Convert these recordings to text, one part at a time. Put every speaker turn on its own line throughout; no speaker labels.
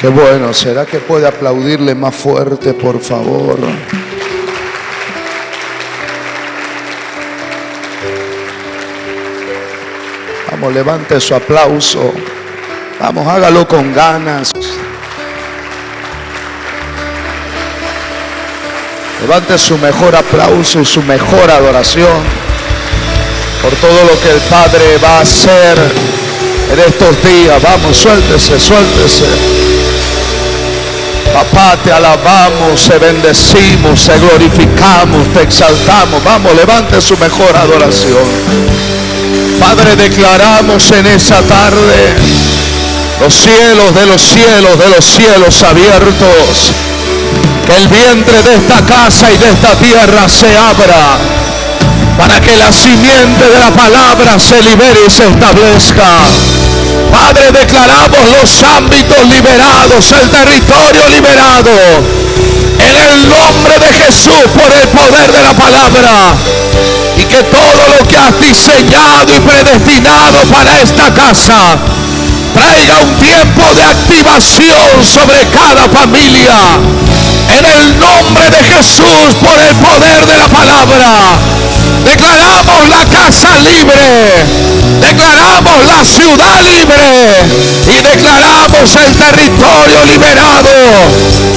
Qué bueno. ¿Será que puede aplaudirle más fuerte, por favor? Vamos, levante su aplauso. Vamos, hágalo con ganas. Levante su mejor aplauso y su mejor adoración por todo lo que el Padre va a hacer en estos días. Vamos, suéltese, suéltese. Papá, te alabamos, te bendecimos, te glorificamos, te exaltamos. Vamos, levante su mejor adoración. Padre, declaramos en esta tarde los cielos de los cielos de los cielos abiertos. Que el vientre de esta casa y de esta tierra se abra para que la simiente de la palabra se libere y se establezca. Padre, declaramos los ámbitos liberados, el territorio liberado, en el nombre de Jesús, por el poder de la palabra. Y que todo lo que has diseñado y predestinado para esta casa traiga un tiempo de activación sobre cada familia. En el nombre de Jesús, por el poder de la palabra, declaramos la casa libre, declaramos la ciudad libre y declaramos el territorio liberado.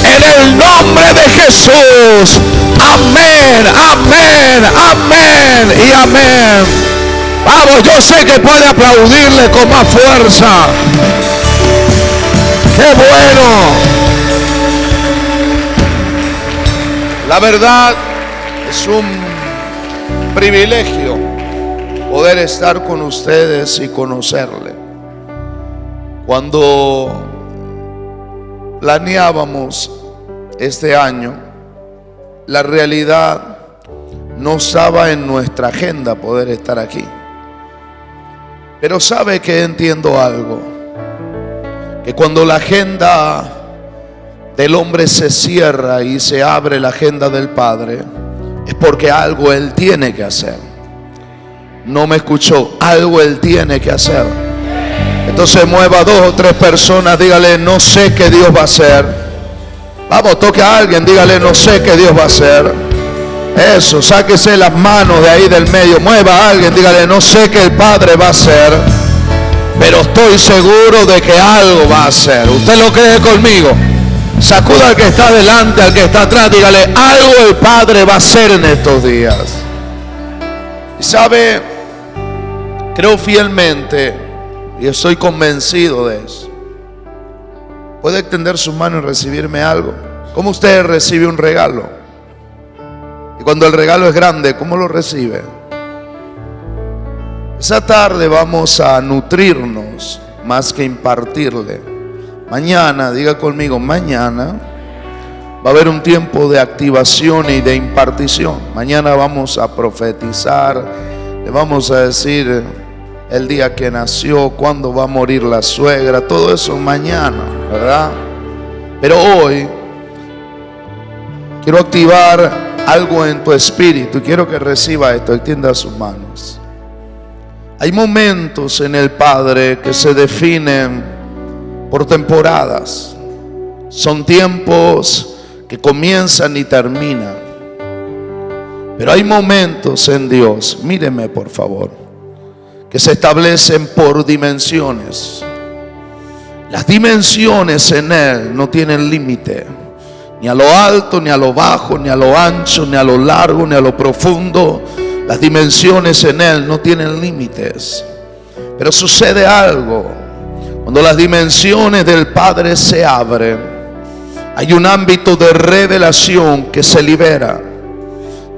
En el nombre de Jesús. Amén, amén, amén y amén. Vamos, yo sé que puede aplaudirle con más fuerza. ¡Qué bueno! La verdad es un privilegio poder estar con ustedes y conocerle. Cuando planeábamos este año, la realidad no estaba en nuestra agenda poder estar aquí. Pero sabe que entiendo algo, que cuando la agenda del hombre se cierra y se abre la agenda del Padre, es porque algo Él tiene que hacer. No me escuchó, algo Él tiene que hacer. Entonces mueva a 2 o 3 personas, dígale, no sé qué Dios va a hacer. Vamos, toque a alguien, dígale, no sé qué Dios va a hacer. Eso, sáquese las manos de ahí del medio, mueva a alguien, dígale, no sé qué el Padre va a hacer, pero estoy seguro de que algo va a hacer. ¿Usted lo cree conmigo? Sacuda al que está delante, al que está atrás, dígale, algo el Padre va a hacer en estos días. Y sabe, creo fielmente y estoy convencido de eso. ¿Puede extender su mano y recibirme algo? ¿Cómo usted recibe un regalo? Y cuando el regalo es grande, ¿cómo lo recibe? Esa tarde vamos a nutrirnos más que impartirle. Mañana, diga conmigo, mañana va a haber un tiempo de activación y de impartición. Mañana vamos a profetizar, le vamos a decir el día que nació, cuándo va a morir la suegra, todo eso mañana, ¿verdad? Pero hoy quiero activar algo en tu espíritu y quiero que reciba esto, extienda sus manos. Hay momentos en el Padre que se definen por temporadas. Son tiempos que comienzan y terminan. Pero hay momentos en Dios, míreme por favor, que se establecen por dimensiones. Las dimensiones en Él no tienen límite, ni a lo alto, ni a lo bajo, ni a lo ancho, ni a lo largo, ni a lo profundo. Las dimensiones en Él no tienen límites. Pero sucede algo. Cuando las dimensiones del Padre se abren, hay un ámbito de revelación que se libera.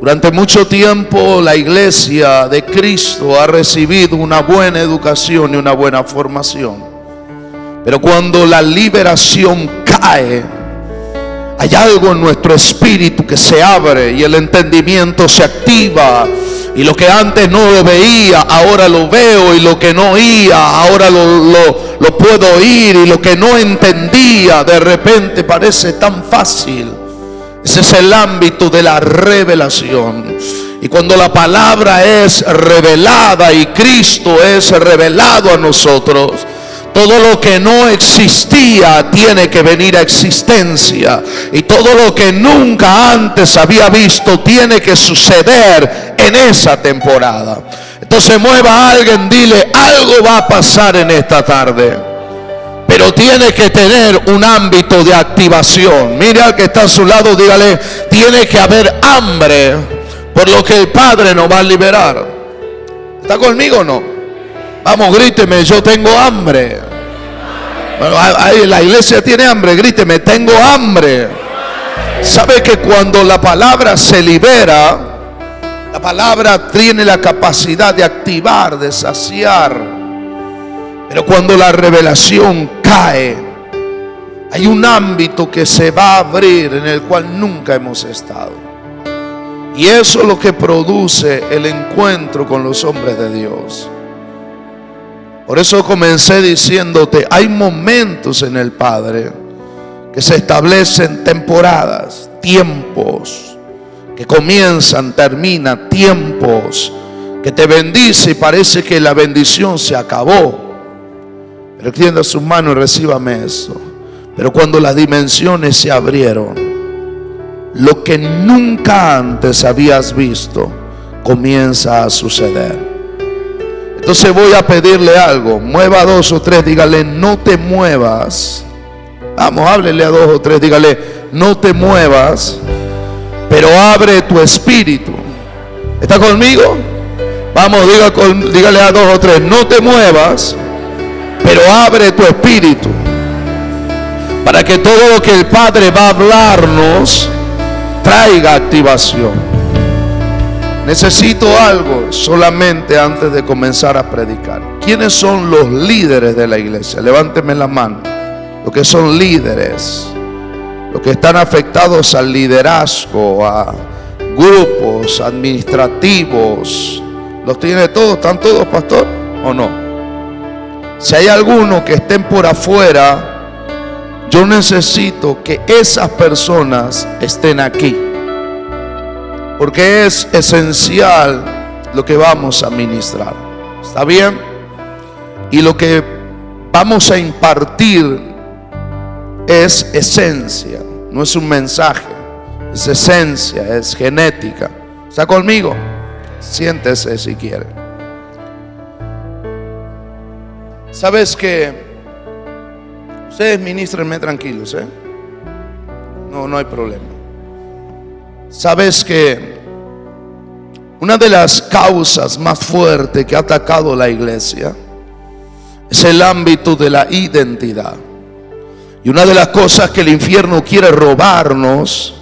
Durante mucho tiempo la iglesia de Cristo ha recibido una buena educación y una buena formación. Pero cuando la liberación cae, hay algo en nuestro espíritu que se abre y el entendimiento se activa. Y lo que antes no lo veía, ahora lo veo. Y lo que no oía, ahora lo puedo oír. Y lo que no entendía, de repente parece tan fácil. Ese es el ámbito de la revelación. Y cuando la palabra es revelada y Cristo es revelado a nosotros, Todo lo que no existía tiene que venir a existencia. Y todo lo que nunca antes había visto tiene que suceder en esa temporada. Entonces mueva a alguien, dile, algo va a pasar en esta tarde. Pero tiene que tener un ámbito de activación. Mire al que está a su lado, dígale, tiene que haber hambre por lo que el Padre nos va a liberar. ¿Está conmigo o no? Vamos, gríteme, yo tengo hambre. Bueno, la iglesia tiene hambre, gríteme, tengo hambre. ¿Sabe que cuando la palabra se libera, la palabra tiene la capacidad de activar, de saciar? Pero cuando la revelación cae, hay un ámbito que se va a abrir en el cual nunca hemos estado. Y eso es lo que produce el encuentro con los hombres de Dios. Por eso comencé diciéndote, hay momentos en el Padre que se establecen temporadas, tiempos, que comienzan, terminan, tiempos, que te bendice y parece que la bendición se acabó. Pero extienda sus manos y recíbame eso. Pero cuando las dimensiones se abrieron, lo que nunca antes habías visto comienza a suceder. Entonces voy a pedirle algo. Mueva a 2 o 3, dígale, no te muevas. Vamos, háblele a 2 o 3, dígale, no te muevas, pero abre tu espíritu. ¿Está conmigo? Vamos, dígale a 2 o 3, no te muevas, pero abre tu espíritu, para que todo lo que el Padre va a hablarnos traiga activación. Necesito algo solamente antes de comenzar a predicar. ¿Quiénes son los líderes de la iglesia? Levánteme la mano. Los que son líderes, los que están afectados al liderazgo, a grupos administrativos. ¿Los tiene todos? ¿Están todos, pastor? ¿O no? Si hay algunos que estén por afuera, yo necesito que esas personas estén aquí, porque es esencial lo que vamos a ministrar. ¿Está bien? Y lo que vamos a impartir es esencia, no es un mensaje, es esencia, es genética. ¿Está conmigo? Siéntese si quiere. ¿Sabes que ustedes ministrenme tranquilos, No hay problema. ¿Sabes que una de las causas más fuertes que ha atacado la iglesia es el ámbito de la identidad? Y una de las cosas que el infierno quiere robarnos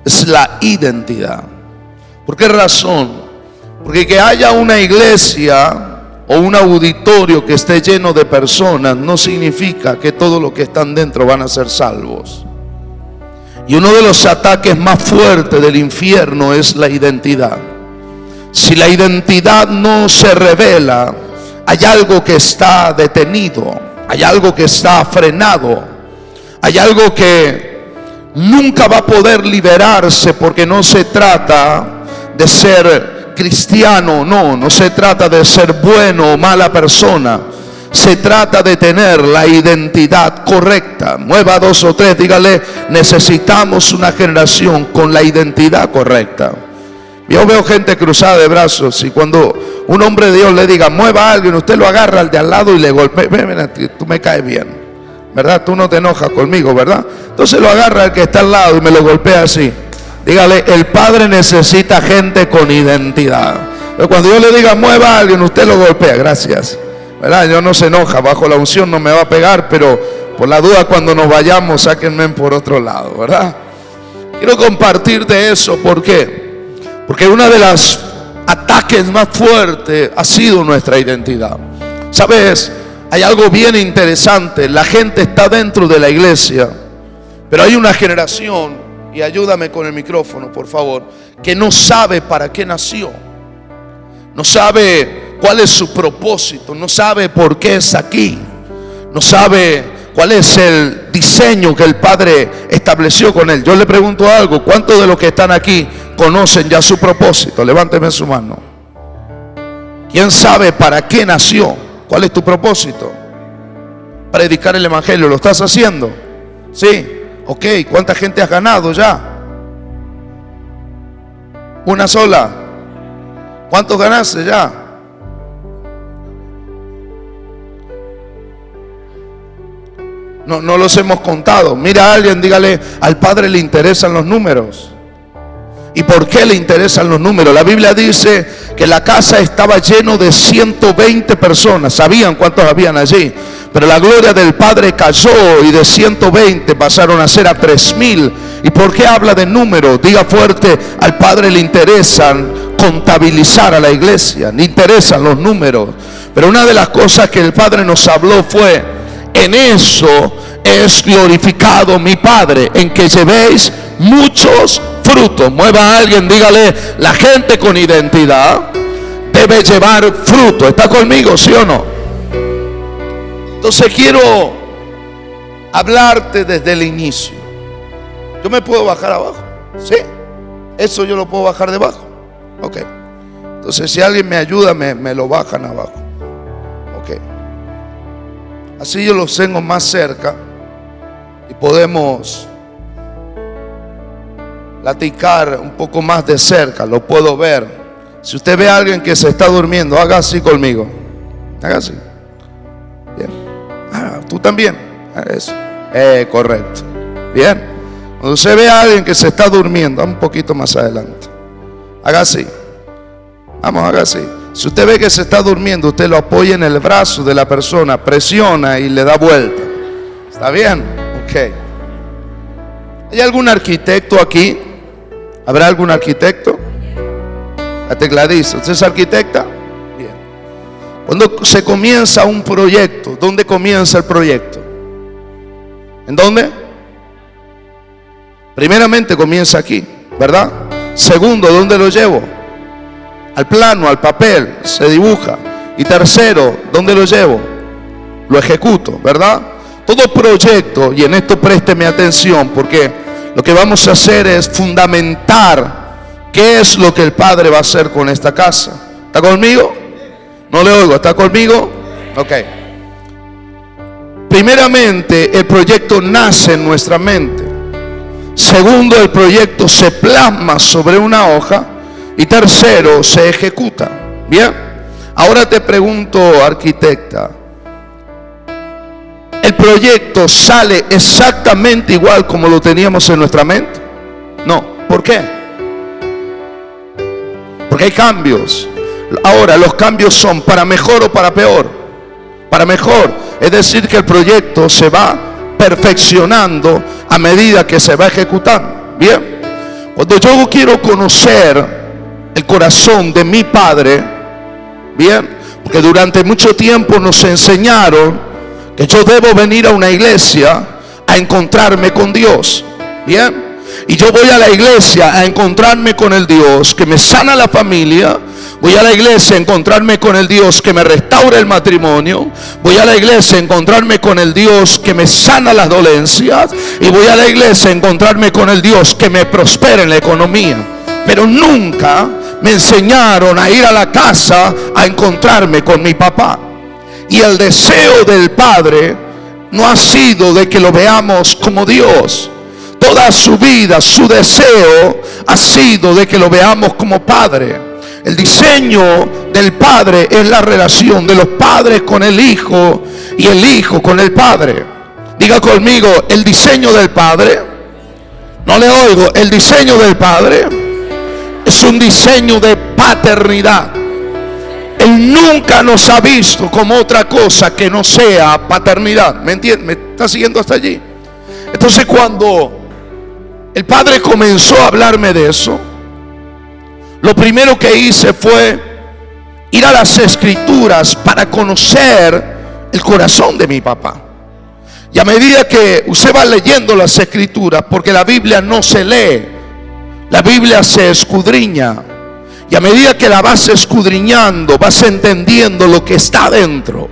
es la identidad. ¿Por qué razón? Porque que haya una iglesia o un auditorio que esté lleno de personas no significa que todos los que están dentro van a ser salvos. Y uno de los ataques más fuertes del infierno es la identidad. Si la identidad no se revela, hay algo que está detenido, hay algo que está frenado, hay algo que nunca va a poder liberarse, porque no se trata de ser cristiano, no se trata de ser bueno o mala persona. Se trata de tener la identidad correcta. Mueva 2 o 3, dígale, necesitamos una generación con la identidad correcta. Yo veo gente cruzada de brazos, y cuando un hombre de Dios le diga, mueva a alguien, usted lo agarra al de al lado y le golpea. Ven, tú me caes bien, ¿verdad? Tú no te enojas conmigo, ¿verdad? Entonces lo agarra al que está al lado y me lo golpea así. Dígale, el Padre necesita gente con identidad. Pero cuando yo le diga, mueva a alguien, usted lo golpea, gracias, ¿verdad? Yo no se enoja, bajo la unción no me va a pegar, pero por la duda cuando nos vayamos, sáquenme por otro lado, ¿verdad? Quiero compartir de eso. ¿Por qué? Porque uno de los ataques más fuertes ha sido nuestra identidad. ¿Sabes? Hay algo bien interesante. La gente está dentro de la iglesia, pero hay una generación, y ayúdame con el micrófono por favor, que no sabe para qué nació. No sabe cuál es su propósito, no sabe por qué es aquí, no sabe cuál es el diseño que el Padre estableció con él. Yo le pregunto algo, ¿cuántos de los que están aquí conocen ya su propósito? Levánteme su mano. ¿Quién sabe para qué nació? ¿Cuál es tu propósito? predicar el evangelio. ¿Lo estás haciendo? Sí. Ok, ¿cuánta gente has ganado ya? Una sola. ¿Cuántos ganaste ya? No los hemos contado. Mira a alguien, dígale: al Padre le interesan los números. ¿Y por qué le interesan los números? La Biblia dice que la casa estaba lleno de 120 personas. Sabían cuántos habían allí, pero la gloria del Padre cayó y de 120 pasaron a ser a 3000. ¿Y por qué habla de números? Diga fuerte: al Padre le interesan contabilizar a la iglesia, le interesan los números. Pero una de las cosas que el Padre nos habló fue: en eso es glorificado mi Padre, en que llevéis muchos frutos. Mueva a alguien, dígale: la gente con identidad debe llevar fruto. ¿Está conmigo, sí o no? Entonces quiero hablarte desde el inicio. ¿Yo me puedo bajar abajo? Sí. Eso yo lo puedo bajar debajo. Ok. Entonces si alguien me ayuda, me lo bajan abajo. Ok. Así yo los tengo más cerca y podemos platicar un poco más de cerca. Lo puedo ver. Si usted ve a alguien que se está durmiendo, haga así conmigo. Haga así. Bien. Tú también. Eso. Correcto. Bien. Cuando usted ve a alguien que se está durmiendo, un poquito más adelante, haga así. Vamos, haga así. Si usted ve que se está durmiendo, usted lo apoya en el brazo de la persona, presiona y le da vuelta. ¿Está bien? Ok. ¿Hay algún arquitecto aquí? ¿Habrá algún arquitecto? La tecladista. ¿Usted es arquitecta? Bien. Cuando se comienza un proyecto, ¿dónde comienza el proyecto? ¿En dónde? Primeramente comienza aquí, ¿verdad? Segundo, ¿dónde lo llevo? Al plano, al papel, se dibuja. Y tercero, ¿dónde lo llevo? Lo ejecuto, ¿verdad? Todo proyecto, y en esto présteme atención, porque lo que vamos a hacer es fundamentar qué es lo que el Padre va a hacer con esta casa. ¿Está conmigo? No le oigo. ¿Está conmigo? Ok. Primeramente, el proyecto nace en nuestra mente. Segundo, el proyecto se plasma sobre una hoja. Y tercero, se ejecuta. Bien. Ahora te pregunto, arquitecta, ¿el proyecto sale exactamente igual como lo teníamos en nuestra mente? No. ¿Por qué? Porque hay cambios. Ahora, los cambios son para mejor o para peor. Para mejor. Es decir, que el proyecto se va perfeccionando a medida que se va ejecutando. Bien. Cuando yo quiero conocer el corazón de mi Padre, bien, porque durante mucho tiempo nos enseñaron que yo debo venir a una iglesia a encontrarme con Dios, bien, y yo voy a la iglesia a encontrarme con el Dios que me sana la familia. Voy a la iglesia a encontrarme con el Dios que me restaura el matrimonio. Voy a la iglesia a encontrarme con el Dios que me sana las dolencias. Y voy a la iglesia a encontrarme con el Dios que me prospera en la economía. Pero nunca me enseñaron a ir a la casa a encontrarme con mi papá. Y el deseo del Padre no ha sido de que lo veamos como Dios. Toda su vida, su deseo ha sido de que lo veamos como Padre. El diseño del Padre es la relación de los padres con el Hijo y el Hijo con el Padre. Diga conmigo: el diseño del Padre. No le oigo. El diseño del Padre es un diseño de paternidad. Él nunca nos ha visto como otra cosa que no sea paternidad. ¿Me entiende? ¿Me está siguiendo hasta allí? Entonces, cuando el Padre comenzó a hablarme de eso, lo primero que hice fue ir a las Escrituras para conocer el corazón de mi papá. Y a medida que usted va leyendo las Escrituras, porque la Biblia no se lee, la Biblia se escudriña. Y a medida que la vas escudriñando, vas entendiendo lo que está dentro.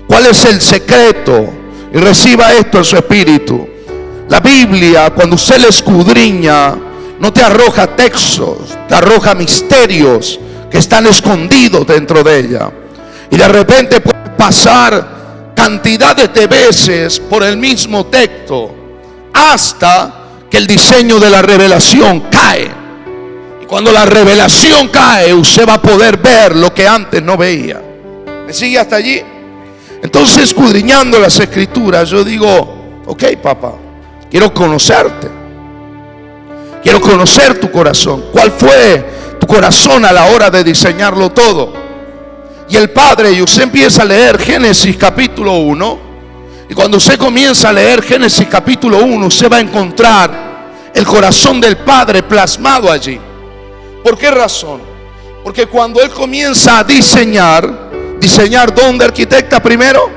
¿Cuál es el secreto? Y reciba esto en su espíritu. La Biblia, cuando usted la escudriña, no te arroja textos, te arroja misterios que están escondidos dentro de ella. Y de repente puede pasar cantidades de veces por el mismo texto hasta que el diseño de la revelación cae. Y cuando la revelación cae, usted va a poder ver lo que antes no veía. ¿Me sigue hasta allí? Entonces, escudriñando las escrituras, yo digo: ok, papá, quiero conocerte. Quiero conocer tu corazón. ¿Cuál fue tu corazón a la hora de diseñarlo todo? Y el Padre, y usted empieza a leer Génesis capítulo 1. Y cuando usted comienza a leer Génesis capítulo 1, usted va a encontrar el corazón del Padre plasmado allí. ¿Por qué razón? Porque cuando Él comienza a diseñar ¿dónde, arquitecta, primero?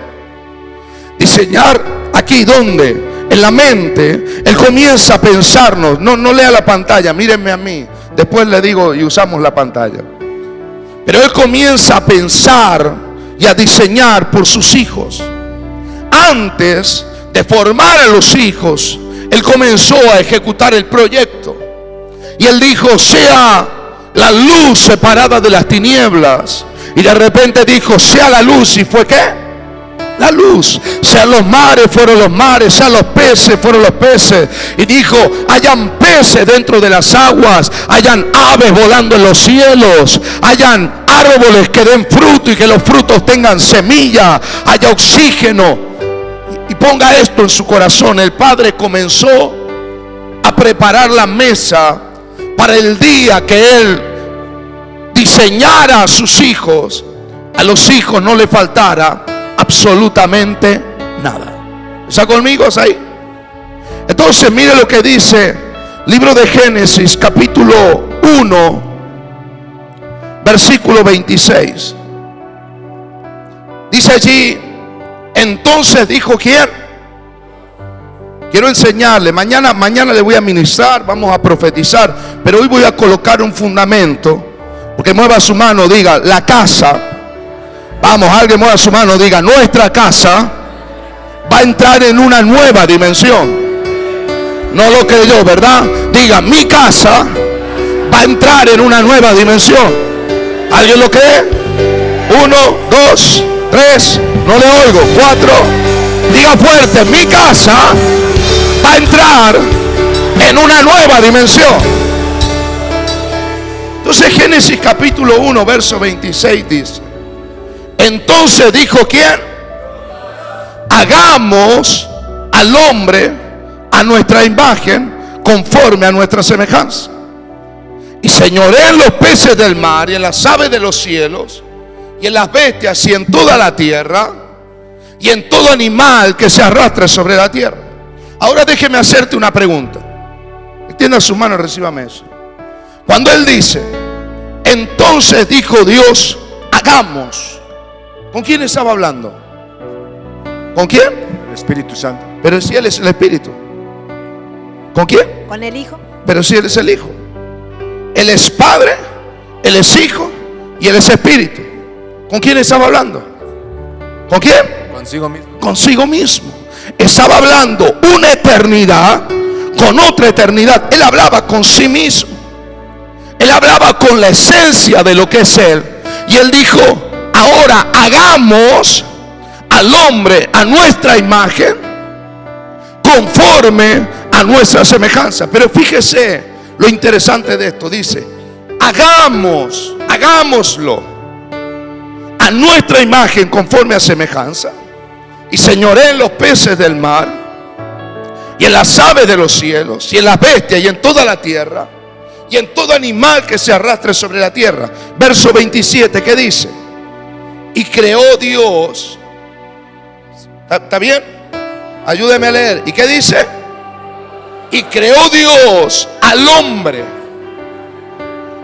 Diseñar aquí, ¿dónde? En la mente. Él comienza a pensarnos. No lea la pantalla, mírenme a mí. Después le digo y usamos la pantalla. Pero Él comienza a pensar y a diseñar por sus hijos. Antes de formar a los hijos, Él comenzó a ejecutar el proyecto. Y Él dijo: sea la luz separada de las tinieblas. Y de repente dijo: sea la luz. ¿Y fue qué? La luz. Sean los mares, fueron los mares. Sean los peces, fueron los peces. Y dijo: hayan peces dentro de las aguas, hayan aves volando en los cielos, hayan árboles que den fruto y que los frutos tengan semilla, haya oxígeno. Y ponga esto en su corazón: el Padre comenzó a preparar la mesa para el día que Él diseñara a sus hijos. A los hijos no le faltara absolutamente nada. ¿Está conmigo ahí? Entonces mire lo que dice libro de Génesis capítulo 1 versículo 26. Dice allí: entonces dijo ¿quién? Quiero enseñarle, mañana le voy a ministrar, vamos a profetizar, pero hoy voy a colocar un fundamento. Porque mueva su mano, diga: la casa. Vamos, alguien mueva su mano, diga: nuestra casa va a entrar en una nueva dimensión. No lo creyó, ¿verdad? Diga: mi casa va a entrar en una nueva dimensión. ¿Alguien lo cree? 1, 2, 3, no le oigo. 4, diga fuerte: mi casa va a entrar en una nueva dimensión. Entonces Génesis capítulo 1 verso 26 dice: entonces dijo ¿quién? Hagamos al hombre a nuestra imagen, conforme a nuestra semejanza, y señoreen en los peces del mar, y en las aves de los cielos, y en las bestias, y en toda la tierra, y en todo animal que se arrastre sobre la tierra. Ahora déjeme hacerte una pregunta. Extienda su mano y recíbame eso. Cuando Él dice: entonces dijo Dios, hagamos, ¿con quién estaba hablando? ¿Con quién?
El Espíritu Santo.
Pero si Él es el Espíritu. ¿Con quién?
Con el Hijo.
Pero si Él es el Hijo. Él es Padre, Él es Hijo y Él es Espíritu. ¿Con quién estaba hablando? ¿Con quién?
Consigo mismo.
Consigo mismo. Estaba hablando una eternidad con otra eternidad. Él hablaba con sí mismo. Él hablaba con la esencia de lo que es Él. Y Él dijo: ahora hagamos al hombre a nuestra imagen, conforme a nuestra semejanza. Pero fíjese lo interesante de esto. Dice: hagámoslo a nuestra imagen, conforme a semejanza, y señoreen los peces del mar, y en las aves de los cielos, y en las bestias, y en toda la tierra, y en todo animal que se arrastre sobre la tierra. Verso 27, ¿qué dice? Y creó Dios. ¿Está bien? Ayúdeme a leer. ¿Y qué dice? Y creó Dios al hombre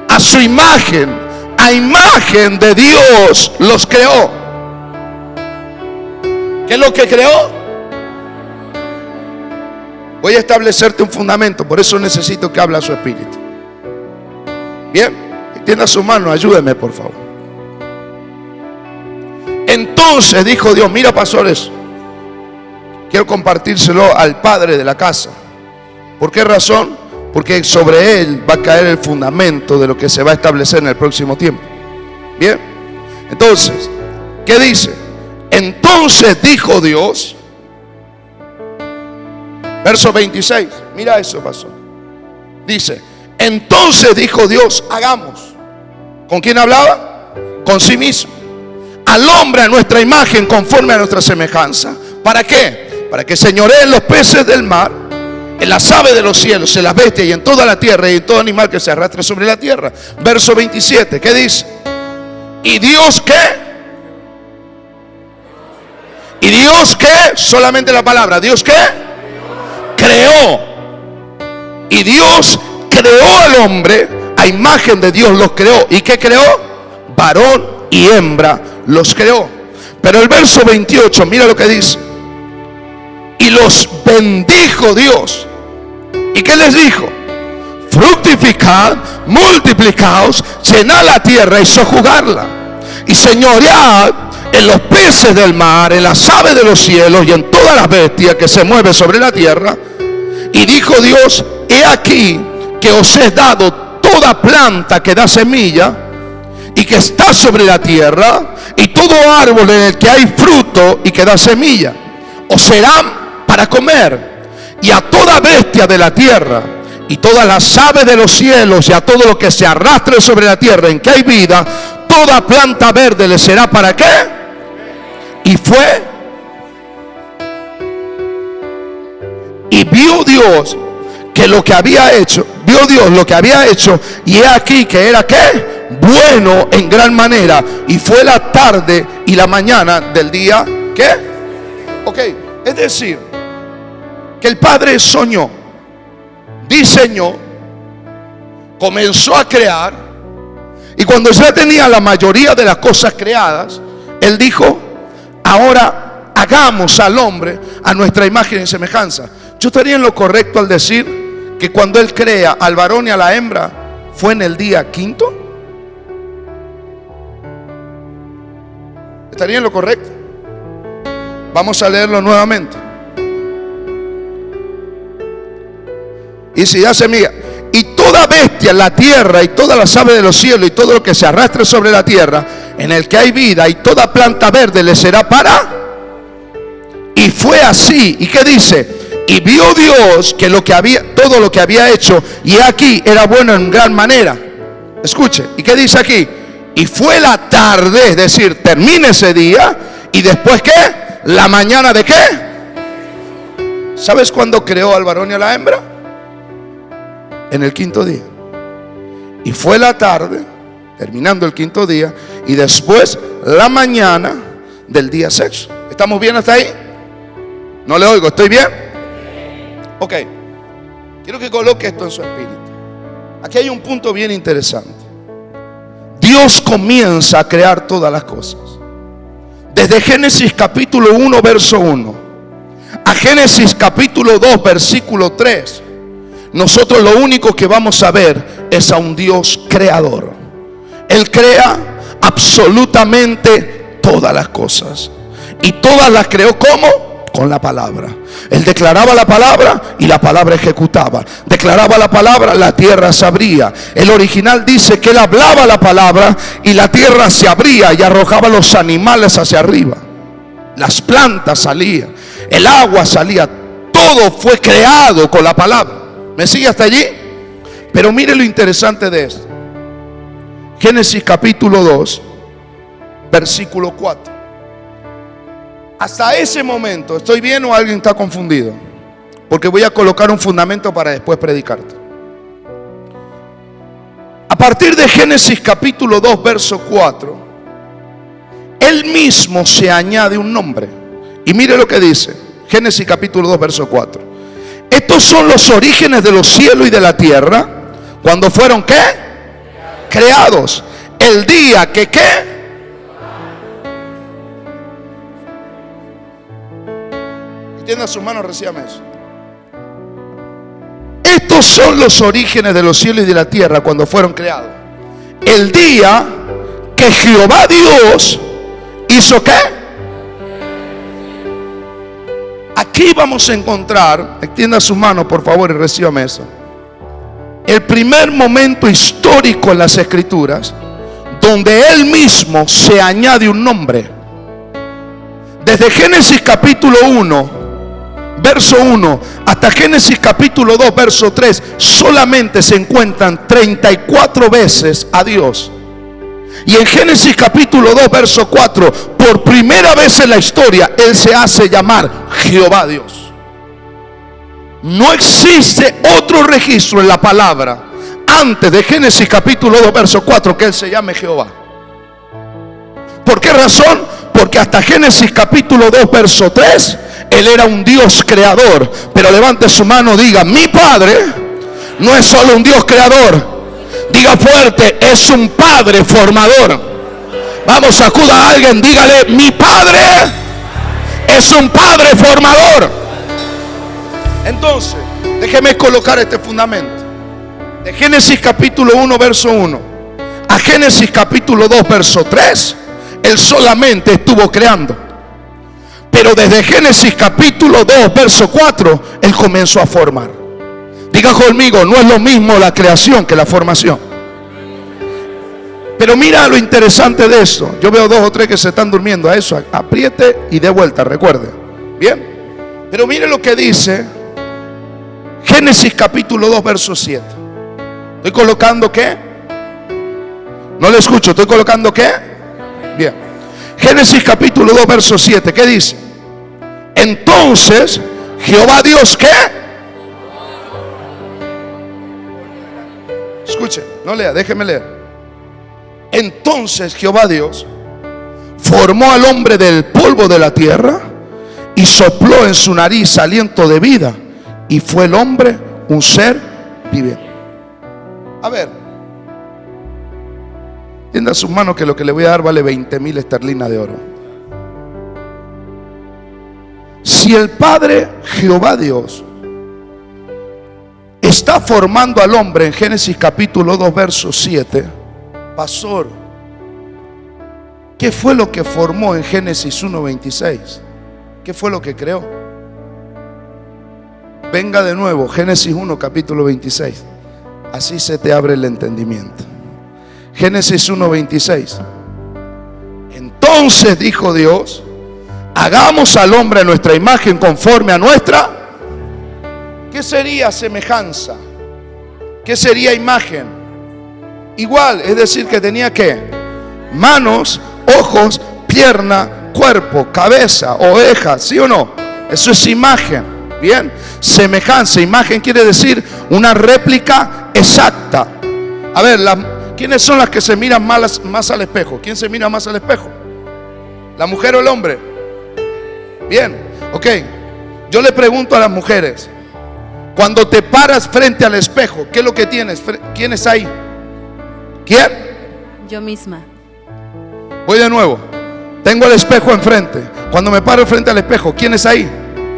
a su imagen. A imagen de Dios los creó. ¿Qué es lo que creó? Voy a establecerte un fundamento. Por eso necesito que hable su espíritu. Bien, extienda su mano, ayúdeme por favor. Entonces dijo Dios: mira, pastores, quiero compartírselo al padre de la casa. ¿Por qué razón? Porque sobre él va a caer el fundamento de lo que se va a establecer en el próximo tiempo. Bien, entonces, ¿qué dice? Entonces dijo Dios, verso 26, mira eso, pastor. Dice, entonces dijo Dios, hagamos. ¿Con quién hablaba? Con sí mismo. Al hombre a nuestra imagen, conforme a nuestra semejanza. ¿Para qué? Para que señoree en los peces del mar, en las aves de los cielos, en las bestias y en toda la tierra y en todo animal que se arrastre sobre la tierra. Verso 27, ¿qué dice? ¿Y Dios qué? ¿Y Dios qué? Solamente la palabra. ¿Dios qué? Creó. Y Dios creó al hombre, a imagen de Dios los creó. ¿Y qué creó? Varón y hembra los creó. Pero el verso 28, mira lo que dice. Y los bendijo Dios. ¿Y qué les dijo? Fructificad, multiplicaos, llenad la tierra y sojugarla, y señoread en los peces del mar, en las aves de los cielos y en todas las bestias que se mueven sobre la tierra. Y dijo Dios, he aquí que os he dado toda planta que da semilla y que está sobre la tierra, y todo árbol en el que hay fruto y que da semilla, os serán para comer. Y a toda bestia de la tierra y todas las aves de los cielos y a todo lo que se arrastre sobre la tierra en que hay vida, toda planta verde le será para qué. Y fue, y vio Dios que lo que había hecho, vio Dios lo que había hecho, y he aquí que era qué, bueno en gran manera. Y fue la tarde y la mañana del día ¿qué? Ok, es decir, que el Padre soñó, diseñó, comenzó a crear, y cuando ya tenía la mayoría de las cosas creadas, Él dijo, ahora hagamos al hombre a nuestra imagen y semejanza. Yo estaría en lo correcto al decir que cuando Él crea al varón y a la hembra fue en el día quinto. ¿Estaría en lo correcto? Vamos a leerlo nuevamente. Y si da semilla, y toda bestia en la tierra y todas las aves de los cielos y todo lo que se arrastre sobre la tierra en el que hay vida y toda planta verde le será para. Y fue así. ¿Y qué dice? Y vio Dios que lo que había, todo lo que había hecho, y aquí era bueno en gran manera. Escuche, ¿y qué dice aquí? Y fue la tarde, es decir, termina ese día, y después ¿qué? La mañana de qué. ¿Sabes cuándo creó al varón y a la hembra? En el quinto día. Y fue la tarde, terminando el quinto día, y después la mañana del día sexto. ¿Estamos bien hasta ahí? No le oigo, ¿estoy bien? Ok, quiero que coloque esto en su espíritu. Aquí hay un punto bien interesante. Dios comienza a crear todas las cosas. Desde Génesis capítulo 1 verso 1 a Génesis capítulo 2 versículo 3, nosotros lo único que vamos a ver es a un Dios creador. Él crea absolutamente todas las cosas, y todas las creó ¿cómo? Con la palabra. Él declaraba la palabra y la palabra ejecutaba. Declaraba la palabra, la tierra se abría. El original dice que Él hablaba la palabra y la tierra se abría y arrojaba los animales hacia arriba. Las plantas salían, el agua salía. Todo fue creado con la palabra. ¿Me sigue hasta allí? Pero mire lo interesante de esto. Génesis capítulo 2 versículo 4. Hasta ese momento, ¿estoy bien o alguien está confundido? Porque voy a colocar un fundamento para después predicarte. A partir de Génesis capítulo 2 verso 4, Él mismo se añade un nombre. Y mire lo que dice Génesis capítulo 2 verso 4. Estos son los orígenes de los cielos y de la tierra, cuando fueron ¿qué? Creados. El día que ¿qué? Tienda su mano, recíbame eso. Estos son los orígenes de los cielos y de la tierra cuando fueron creados. El día que Jehová Dios hizo ¿qué? Aquí vamos a encontrar, extienda su mano por favor y recíbame eso, el primer momento histórico en las escrituras donde Él mismo se añade un nombre. desde Génesis capítulo 1, verso 1, hasta Génesis capítulo 2, verso 3, solamente se encuentran 34 veces a Dios. Y en Génesis capítulo 2, verso 4, por primera vez en la historia, Él se hace llamar Jehová Dios. No existe otro registro en la palabra antes de Génesis capítulo 2, verso 4, que Él se llame Jehová. ¿Por qué razón? Porque hasta Génesis capítulo 2, verso 3, Él era un Dios creador. Pero levante su mano, diga: mi Padre no es solo un Dios creador. Diga fuerte: es un Padre formador. Vamos, sacuda a alguien, dígale: mi Padre es un Padre formador. Entonces, déjeme colocar este fundamento. De Génesis capítulo 1, verso 1 a Génesis capítulo 2, verso 3, Él solamente estuvo creando. Pero desde Génesis capítulo 2, verso 4, Él comenzó a formar. Diga conmigo: no es lo mismo la creación que la formación. Pero mira lo interesante de esto. Yo veo 2 o 3 que se están durmiendo. A eso, apriete y dé vuelta, recuerde. Bien. Pero mire lo que dice Génesis capítulo 2, verso 7. ¿Estoy colocando qué? No le escucho. ¿Estoy colocando qué? Bien. Génesis capítulo 2, verso 7. ¿Qué dice? Entonces Jehová Dios, ¿qué? Escuche, no lea, déjeme leer. Entonces Jehová Dios formó al hombre del polvo de la tierra y sopló en su nariz aliento de vida, y fue el hombre un ser viviente. A ver, tienda sus manos que lo que le voy a dar vale 20,000 esterlinas de oro. Si el Padre Jehová Dios está formando al hombre en Génesis capítulo 2, verso 7, pastor, ¿qué fue lo que formó en Génesis 1, 26? ¿Qué fue lo que creó? Venga de nuevo, Génesis 1, capítulo 26. Así se te abre el entendimiento. Génesis 1, 26. Entonces dijo Dios: hagamos al hombre a nuestra imagen, conforme a nuestra. ¿Qué sería semejanza? ¿Qué sería imagen? Igual, es decir, que tenía que manos, ojos, pierna, cuerpo, cabeza, orejas, ¿sí o no? Eso es imagen. Bien, semejanza, imagen quiere decir una réplica exacta. A ver, ¿quiénes son las que se miran más al espejo? ¿Quién se mira más al espejo? ¿La mujer o el hombre? Bien, ok. Yo le pregunto a las mujeres: cuando te paras frente al espejo, ¿qué es lo que tienes? ¿Quién es ahí? ¿Quién?
Yo misma.
Voy de nuevo. Tengo el espejo enfrente. Cuando me paro frente al espejo, ¿quién es ahí?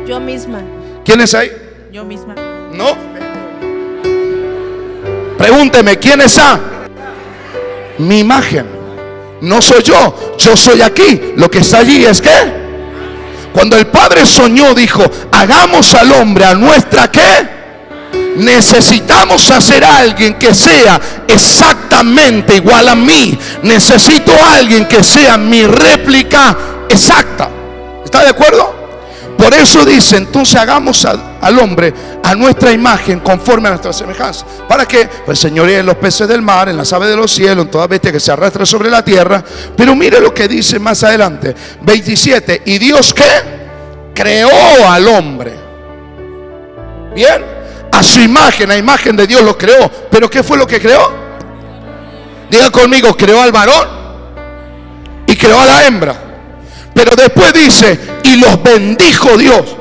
Yo misma.
¿Quién es ahí?
Yo misma.
No. Pregúnteme: ¿quién es a? Mi imagen. No soy yo, yo soy aquí. Lo que está allí es ¿qué? Cuando el Padre soñó, dijo: hagamos al hombre a nuestra ¿qué? Necesitamos hacer a alguien que sea exactamente igual a mí. Necesito a alguien que sea mi réplica exacta. ¿Está de acuerdo? Por eso dice: entonces hagamos al hombre a nuestra imagen, conforme a nuestra semejanza. ¿Para qué? Pues señoría en los peces del mar, en las aves de los cielos, en toda bestia que se arrastra sobre la tierra. Pero mire lo que dice más adelante, 27. Y Dios ¿qué? Creó al hombre. Bien, a su imagen, a imagen de Dios lo creó. ¿Pero qué fue lo que creó? Diga conmigo: creó al varón y creó a la hembra. Pero después dice: y los bendijo Dios.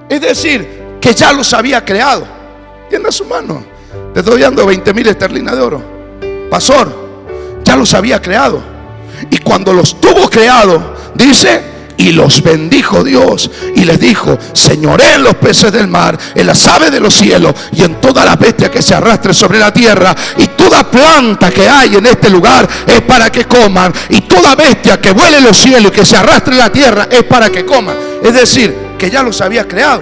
Es decir, que ya los había creado. Tienda su mano. Te estoy dando 20,000 esterlinas de oro. Pastor, ya los había creado. Y cuando los tuvo creado, dice: y los bendijo Dios, y les dijo: señoré en los peces del mar, en las aves de los cielos, y en toda la bestia que se arrastre sobre la tierra, y toda planta que hay en este lugar es para que coman, y toda bestia que vuele en los cielos y que se arrastre en la tierra es para que coman. Es decir, que ya los había creado.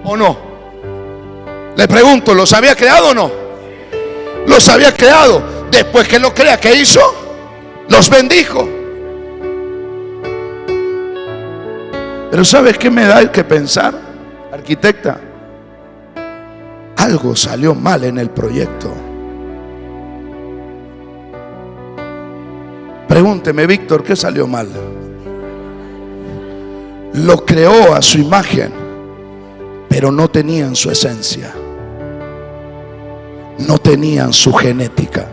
¿O no? Le pregunto: ¿los había creado o no? Los había creado. Después que los crea, ¿qué hizo? Los bendijo. Pero ¿sabes qué me da que pensar, arquitecta? Algo salió mal en el proyecto. Pregúnteme, Víctor, ¿qué salió mal? Lo creó a su imagen, pero no tenían su esencia, no tenían su genética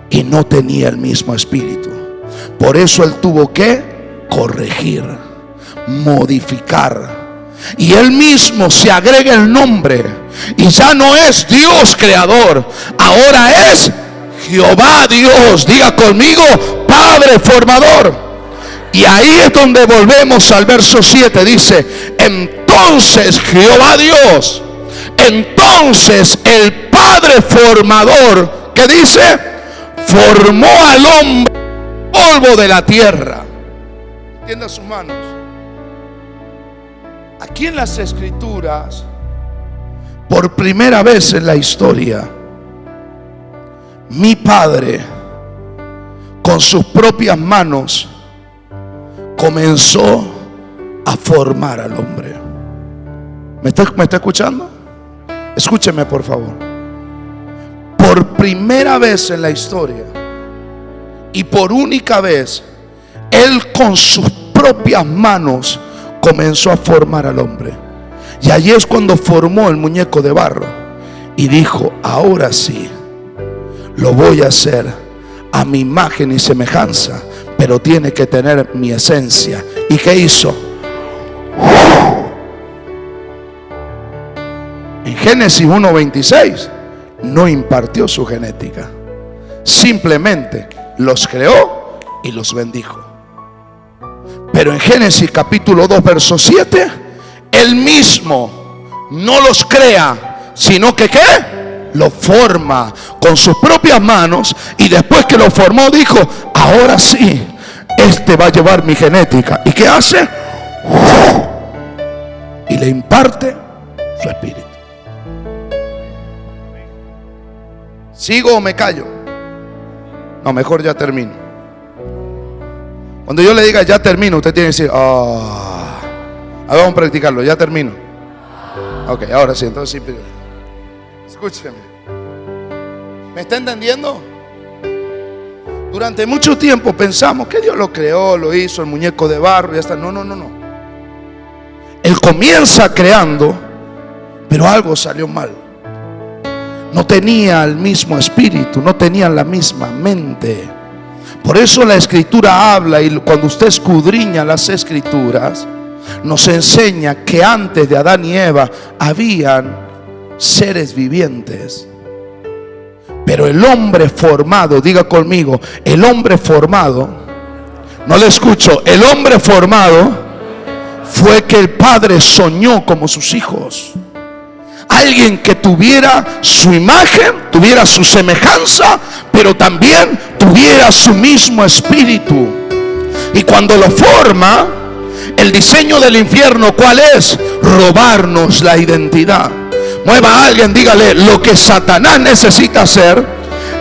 y no tenía el mismo espíritu. Por eso él tuvo que corregir, modificar, y él mismo se agrega el nombre, y ya no es Dios creador, ahora es Jehová Dios. Diga conmigo, Padre formador. Y ahí es donde volvemos al verso 7. Dice: entonces Jehová Dios, entonces el Padre formador, ¿qué dice? Formó al hombre polvo de la tierra. Extienda sus manos. Aquí en las Escrituras, por primera vez en la historia, mi Padre con sus propias manos comenzó a formar al hombre. ¿Me está escuchando? Escúcheme, por favor. Por primera vez en la historia y por única vez, Él con sus propias manos comenzó a formar al hombre. Y allí es cuando formó el muñeco de barro y dijo: ahora sí, lo voy a hacer a mi imagen y semejanza, pero tiene que tener mi esencia. ¿Y qué hizo? En Génesis 1:26 no impartió su genética, simplemente los creó y los bendijo. Pero en Génesis capítulo 2 verso 7, él mismo no los crea, sino que ¿qué? Lo forma con sus propias manos, y después que lo formó dijo: ahora sí, este va a llevar mi genética. ¿Y qué hace? Y le imparte su espíritu. ¿Sigo o me callo? No, mejor ya termino. Cuando yo le diga ya termino, usted tiene que decir: vamos a practicarlo, ya termino. Ok, ahora sí, entonces sí. Escúcheme. ¿Me está entendiendo? Durante mucho tiempo pensamos que Dios lo creó, lo hizo, el muñeco de barro y ya está. No. Él comienza creando, pero algo salió mal. No tenía el mismo espíritu, no tenían la misma mente. Por eso la Escritura habla, y cuando usted escudriña las Escrituras, nos enseña que antes de Adán y Eva habían seres vivientes. Pero el hombre formado, diga conmigo, el hombre formado, no le escucho, el hombre formado fue que el Padre soñó como sus hijos. Alguien que tuviera su imagen, tuviera su semejanza, pero también tuviera su mismo espíritu. Y cuando lo forma, el diseño del infierno, ¿cuál es? Robarnos la identidad. Mueva a alguien, dígale: lo que Satanás necesita hacer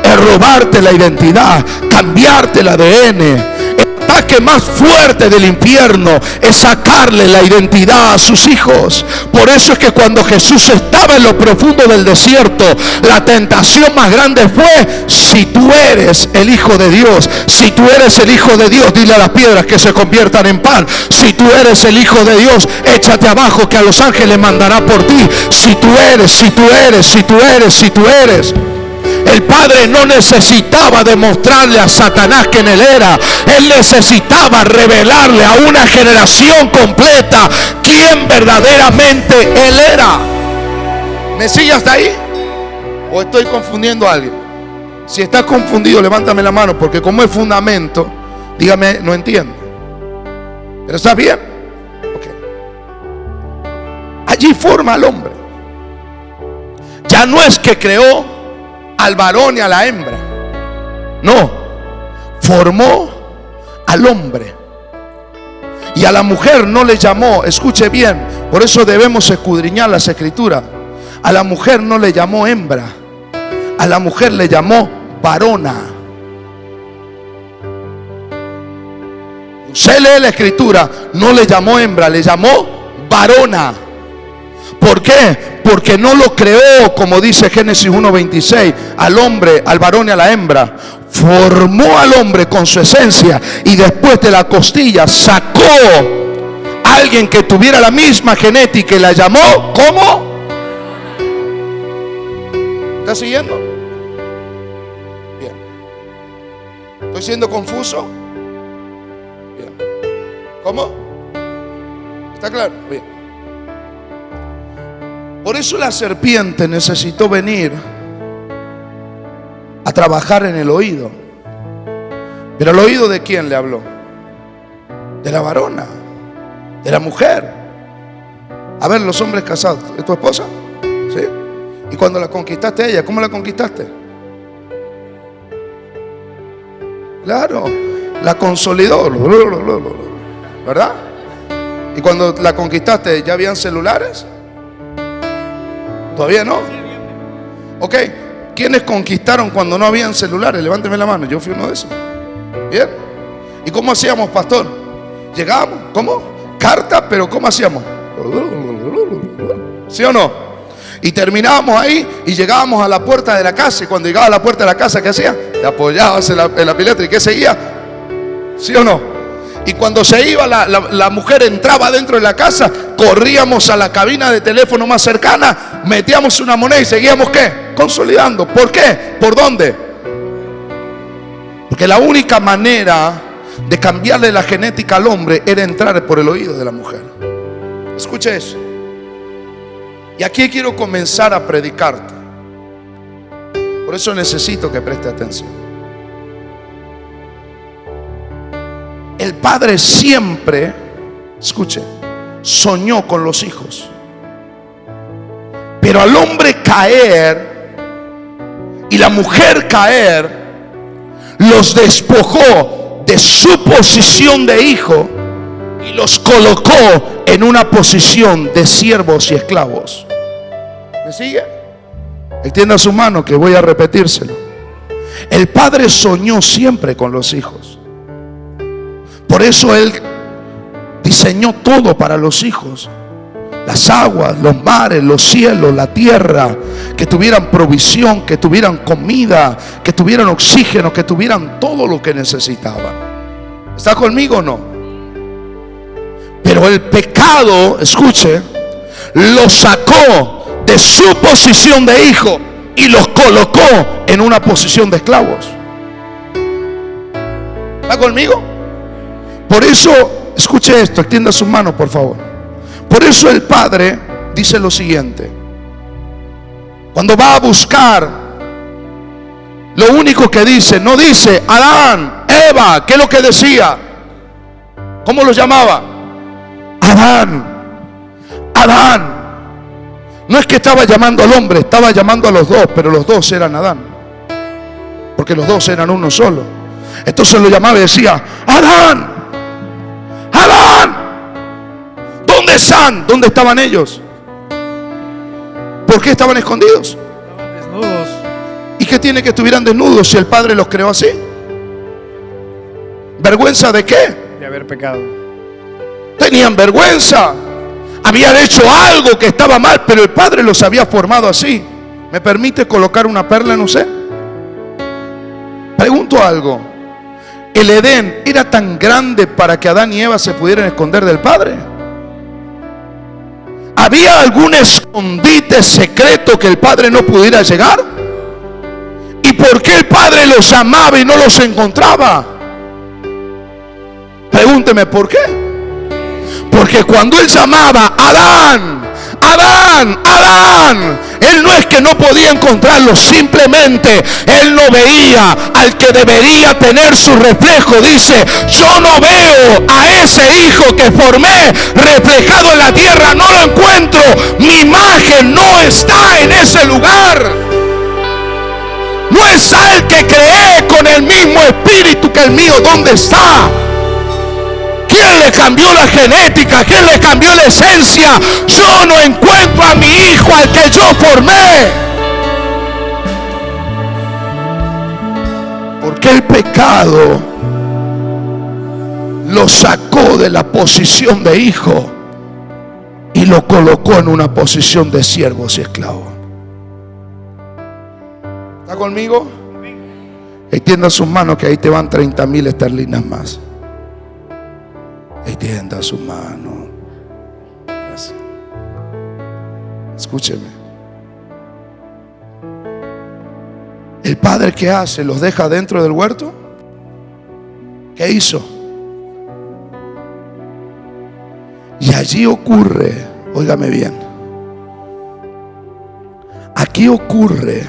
es robarte la identidad, cambiarte el ADN. El ataque más fuerte del infierno es sacarle la identidad a sus hijos. Por eso es que cuando Jesús estaba en lo profundo del desierto, la tentación más grande fue: si tú eres el Hijo de Dios, si tú eres el Hijo de Dios, dile a las piedras que se conviertan en pan. Si tú eres el Hijo de Dios, échate abajo, que a los ángeles mandará por ti. Si tú eres, si tú eres, si tú eres, si tú eres. El Padre no necesitaba demostrarle a Satanás quién él era. Él necesitaba revelarle a una generación completa quién verdaderamente él era. ¿Me sigue hasta ahí? ¿O estoy confundiendo a alguien? Si estás confundido, levántame la mano, porque como es fundamento, dígame: no entiendo. ¿Pero está bien? Okay. Allí forma al hombre. Ya no es que creó al varón y a la hembra, no, formó al hombre. Y a la mujer no le llamó, escuche bien, por eso debemos escudriñar las Escrituras. A la mujer no le llamó hembra, a la mujer le llamó varona. Usted lee la escritura, no le llamó hembra, le llamó varona. ¿Por qué? Porque no lo creó, como dice Génesis 1:26, al hombre, al varón y a la hembra. Formó al hombre con su esencia y después de la costilla sacó a alguien que tuviera la misma genética y la llamó, ¿cómo? ¿Está siguiendo? Bien. ¿Estoy siendo confuso? Bien. ¿Cómo? ¿Está claro? Bien. Por eso la serpiente necesitó venir a trabajar en el oído. ¿Pero el oído de quién le habló? De la varona, de la mujer. A ver, los hombres casados, ¿es tu esposa? ¿Sí? Y cuando la conquistaste a ella, ¿cómo la conquistaste? Claro, la consolidó, ¿verdad? Y cuando la conquistaste, ¿ya habían celulares? ¿Todavía no? Ok, ¿quiénes conquistaron cuando no habían celulares? Levánteme la mano, yo fui uno de esos. Bien. ¿Y cómo hacíamos, pastor? Llegábamos, ¿cómo? Carta, pero ¿cómo hacíamos? ¿Sí o no? Y terminábamos ahí y llegábamos a la puerta de la casa. Y cuando llegaba a la puerta de la casa, ¿qué hacía? Te apoyabas en la pileta. ¿Y qué seguía? ¿Sí o no? Y cuando se iba la mujer entraba dentro de la casa, corríamos a la cabina de teléfono más cercana, metíamos una moneda y seguíamos ¿qué? Consolidando. ¿Por qué? ¿Por dónde? Porque la única manera de cambiarle la genética al hombre era entrar por el oído de la mujer. Escuche eso. Y aquí quiero comenzar a predicarte. Por eso necesito que preste atención. El padre siempre, escuche, soñó con los hijos. Pero al hombre caer y la mujer caer, los despojó de su posición de hijo y los colocó en una posición de siervos y esclavos. ¿Me sigue? Extienda su mano que voy a repetírselo. El padre soñó siempre con los hijos. Por eso él diseñó todo para los hijos. Las aguas, los mares, los cielos, la tierra. Que tuvieran provisión, que tuvieran comida, que tuvieran oxígeno, que tuvieran todo lo que necesitaban. ¿Está conmigo o no? Pero el pecado, escuche, los sacó de su posición de hijo y los colocó en una posición de esclavos. ¿Está conmigo? Por eso, escuche esto, extienda su mano por favor. Por eso el padre dice lo siguiente: cuando va a buscar, lo único que dice, no dice Adán, Eva, ¿qué es lo que decía? ¿Cómo los llamaba? Adán, Adán. No es que estaba llamando al hombre, estaba llamando a los dos, pero los dos eran Adán, porque los dos eran uno solo. Entonces lo llamaba y decía: Adán, Adán, ¿dónde están? ¿Dónde estaban ellos? ¿Por qué estaban escondidos?
Estaban desnudos.
¿Y qué tiene que estuvieran desnudos si el Padre los creó así? ¿Vergüenza de qué?
De haber pecado.
Tenían vergüenza. Habían hecho algo que estaba mal, pero el Padre los había formado así. ¿Me permite colocar una perla en usted? Pregunto algo. ¿El Edén era tan grande para que Adán y Eva se pudieran esconder del Padre? ¿Había algún escondite secreto que el Padre no pudiera llegar? ¿Y por qué el Padre los llamaba y no los encontraba? Pregúnteme por qué. Porque cuando él llamaba Adán, Adán, Adán, él no es que no podía encontrarlo, simplemente él no veía al que debería tener su reflejo. Dice: yo no veo a ese hijo que formé reflejado en la tierra, no lo encuentro, mi imagen no está en ese lugar. No es al que creé con el mismo espíritu que el mío. ¿Dónde está? ¿Quién le cambió la genética? ¿Quién le cambió la esencia? Yo no encuentro a mi hijo al que yo formé. Porque el pecado lo sacó de la posición de hijo y lo colocó en una posición de siervos y esclavos. ¿Está conmigo? Extienda sus manos, que ahí te van 30,000 esterlinas más. Extienda sus manos. Gracias. Escúcheme. El padre, ¿qué hace? ¿Los deja dentro del huerto? ¿Qué hizo? Y allí ocurre, óigame bien, aquí ocurre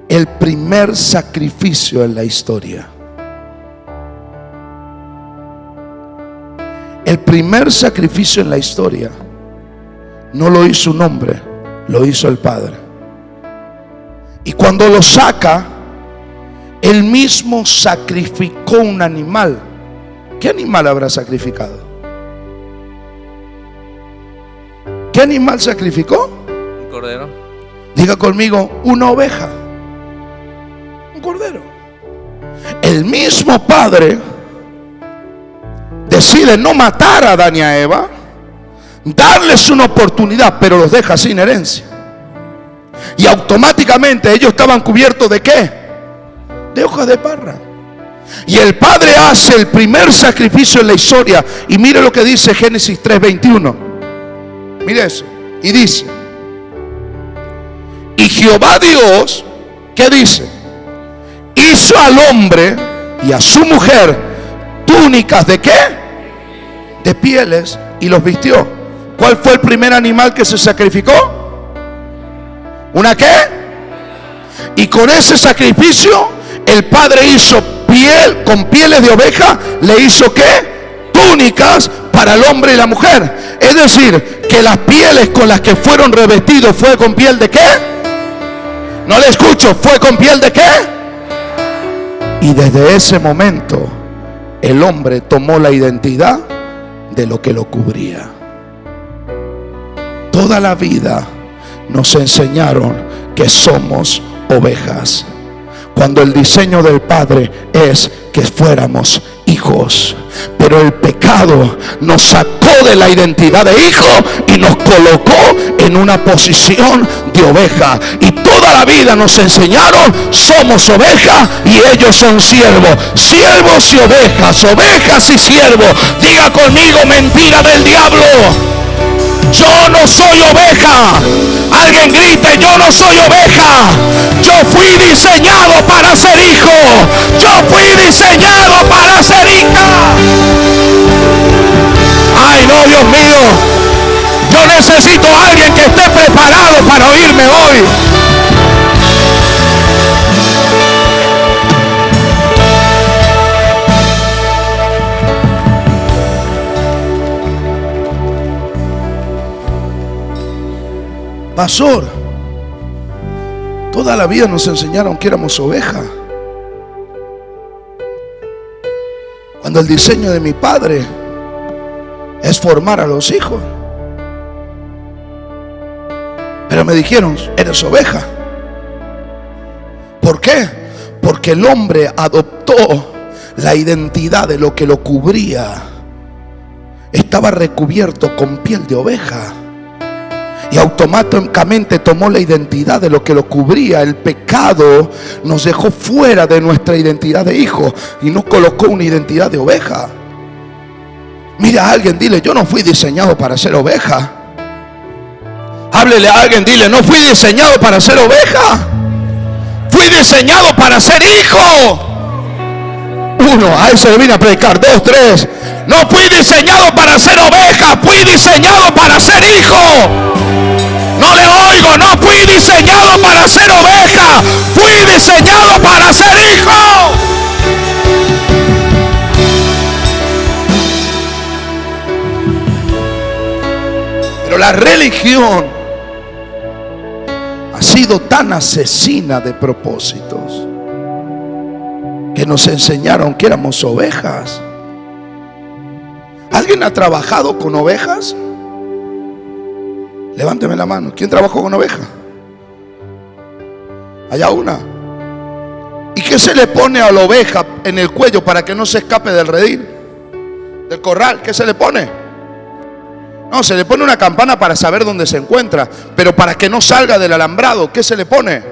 el primer sacrificio en la historia. El primer sacrificio en la historia no lo hizo un hombre, lo hizo el Padre. Y cuando lo saca, él mismo sacrificó un animal. ¿Qué animal habrá sacrificado? ¿Qué animal sacrificó?
Un cordero.
Diga conmigo, una oveja. Un cordero. El mismo Padre decide no matar a Adán y a Eva, darles una oportunidad, pero los deja sin herencia. Y automáticamente ellos estaban cubiertos ¿de qué? De hojas de parra. Y el Padre hace el primer sacrificio en la historia. Y mire lo que dice Génesis 3:21. Mire eso. Y dice: y Jehová Dios, ¿qué dice? Hizo al hombre y a su mujer túnicas ¿de qué? De pieles, y los vistió. ¿Cuál fue el primer animal que se sacrificó? ¿Una qué? Y con ese sacrificio el Padre hizo piel, con pieles de oveja, le hizo ¿qué? Túnicas para el hombre y la mujer. Es decir, que las pieles con las que fueron revestidos fue con piel de qué? No le escucho, ¿fue con piel de qué? Y desde ese momento el hombre tomó la identidad de lo que lo cubría. Toda la vida nos enseñaron que somos ovejas, cuando el diseño del Padre es que fuéramos hijos. Pero el pecado nos sacó de la identidad de hijo y nos colocó en una posición de oveja. Y toda la vida nos enseñaron: somos ovejas y ellos son siervos. Siervos y ovejas, ovejas y siervos. Diga conmigo: mentira del diablo. Yo no soy oveja. Alguien grite: yo no soy oveja. Yo fui diseñado para ser hijo. Yo fui diseñado para ser hija. Ay, no, Dios mío. Yo necesito a alguien que esté preparado para oírme hoy. Pastor, toda la vida nos enseñaron que éramos ovejas, cuando el diseño de mi Padre es formar a los hijos. Pero me dijeron: eres oveja. ¿Por qué? Porque el hombre adoptó la identidad de lo que lo cubría. Estaba recubierto con piel de oveja. Y automáticamente tomó la identidad de lo que lo cubría. El pecado nos dejó fuera de nuestra identidad de hijo y nos colocó una identidad de oveja. Mira a alguien, dile: yo no fui diseñado para ser oveja. Háblele a alguien, dile: no fui diseñado para ser oveja. Fui diseñado para ser hijo. Uno, a eso le vine a predicar. 2, 3. No fui diseñado para ser oveja, fui diseñado para ser hijo. No le oigo, no fui diseñado para ser oveja, fui diseñado para ser hijo. Pero la religión ha sido tan asesina de propósitos que nos enseñaron que éramos ovejas. ¿Alguien ha trabajado con ovejas? Levánteme la mano. ¿Quién trabajó con ovejas? Allá una. ¿Y qué se le pone a la oveja en el cuello para que no se escape del redil, del corral? ¿Qué se le pone? No, se le pone una campana para saber dónde se encuentra. Pero para que no salga del alambrado, ¿qué se le pone?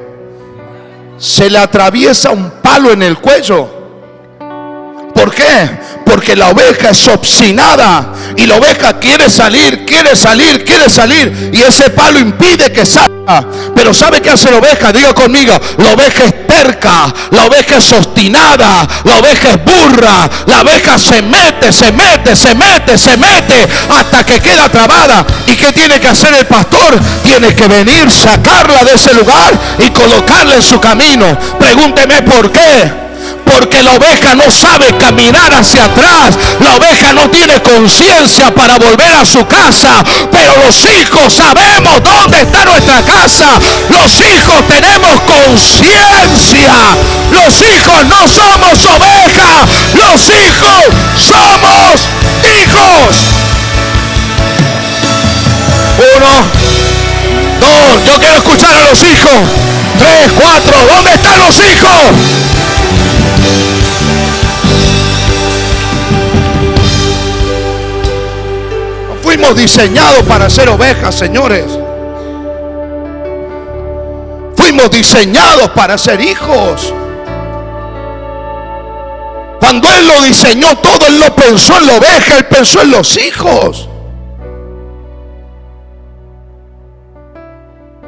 Se le atraviesa un palo en el cuello. ¿Por qué? Porque la oveja es obstinada y la oveja quiere salir, quiere salir, quiere salir, y ese palo impide que salga. Pero ¿sabe qué hace la oveja? Diga conmigo, la oveja es terca, la oveja es obstinada, la oveja es burra, la oveja se mete, se mete, se mete, se mete hasta que queda trabada. ¿Y qué tiene que hacer el pastor? Tiene que venir, sacarla de ese lugar y colocarla en su camino. Pregúnteme por qué. Porque la oveja no sabe caminar hacia atrás. La oveja no tiene conciencia para volver a su casa. Pero los hijos sabemos dónde está nuestra casa. Los hijos tenemos conciencia. Los hijos no somos ovejas. Los hijos somos hijos. 1, 2, yo quiero escuchar a los hijos. 3, 4, ¿dónde están los hijos? Fuimos diseñados para ser ovejas, señores. Fuimos diseñados para ser hijos. Cuando Él lo diseñó todo, Él no pensó en la oveja, Él pensó en los hijos.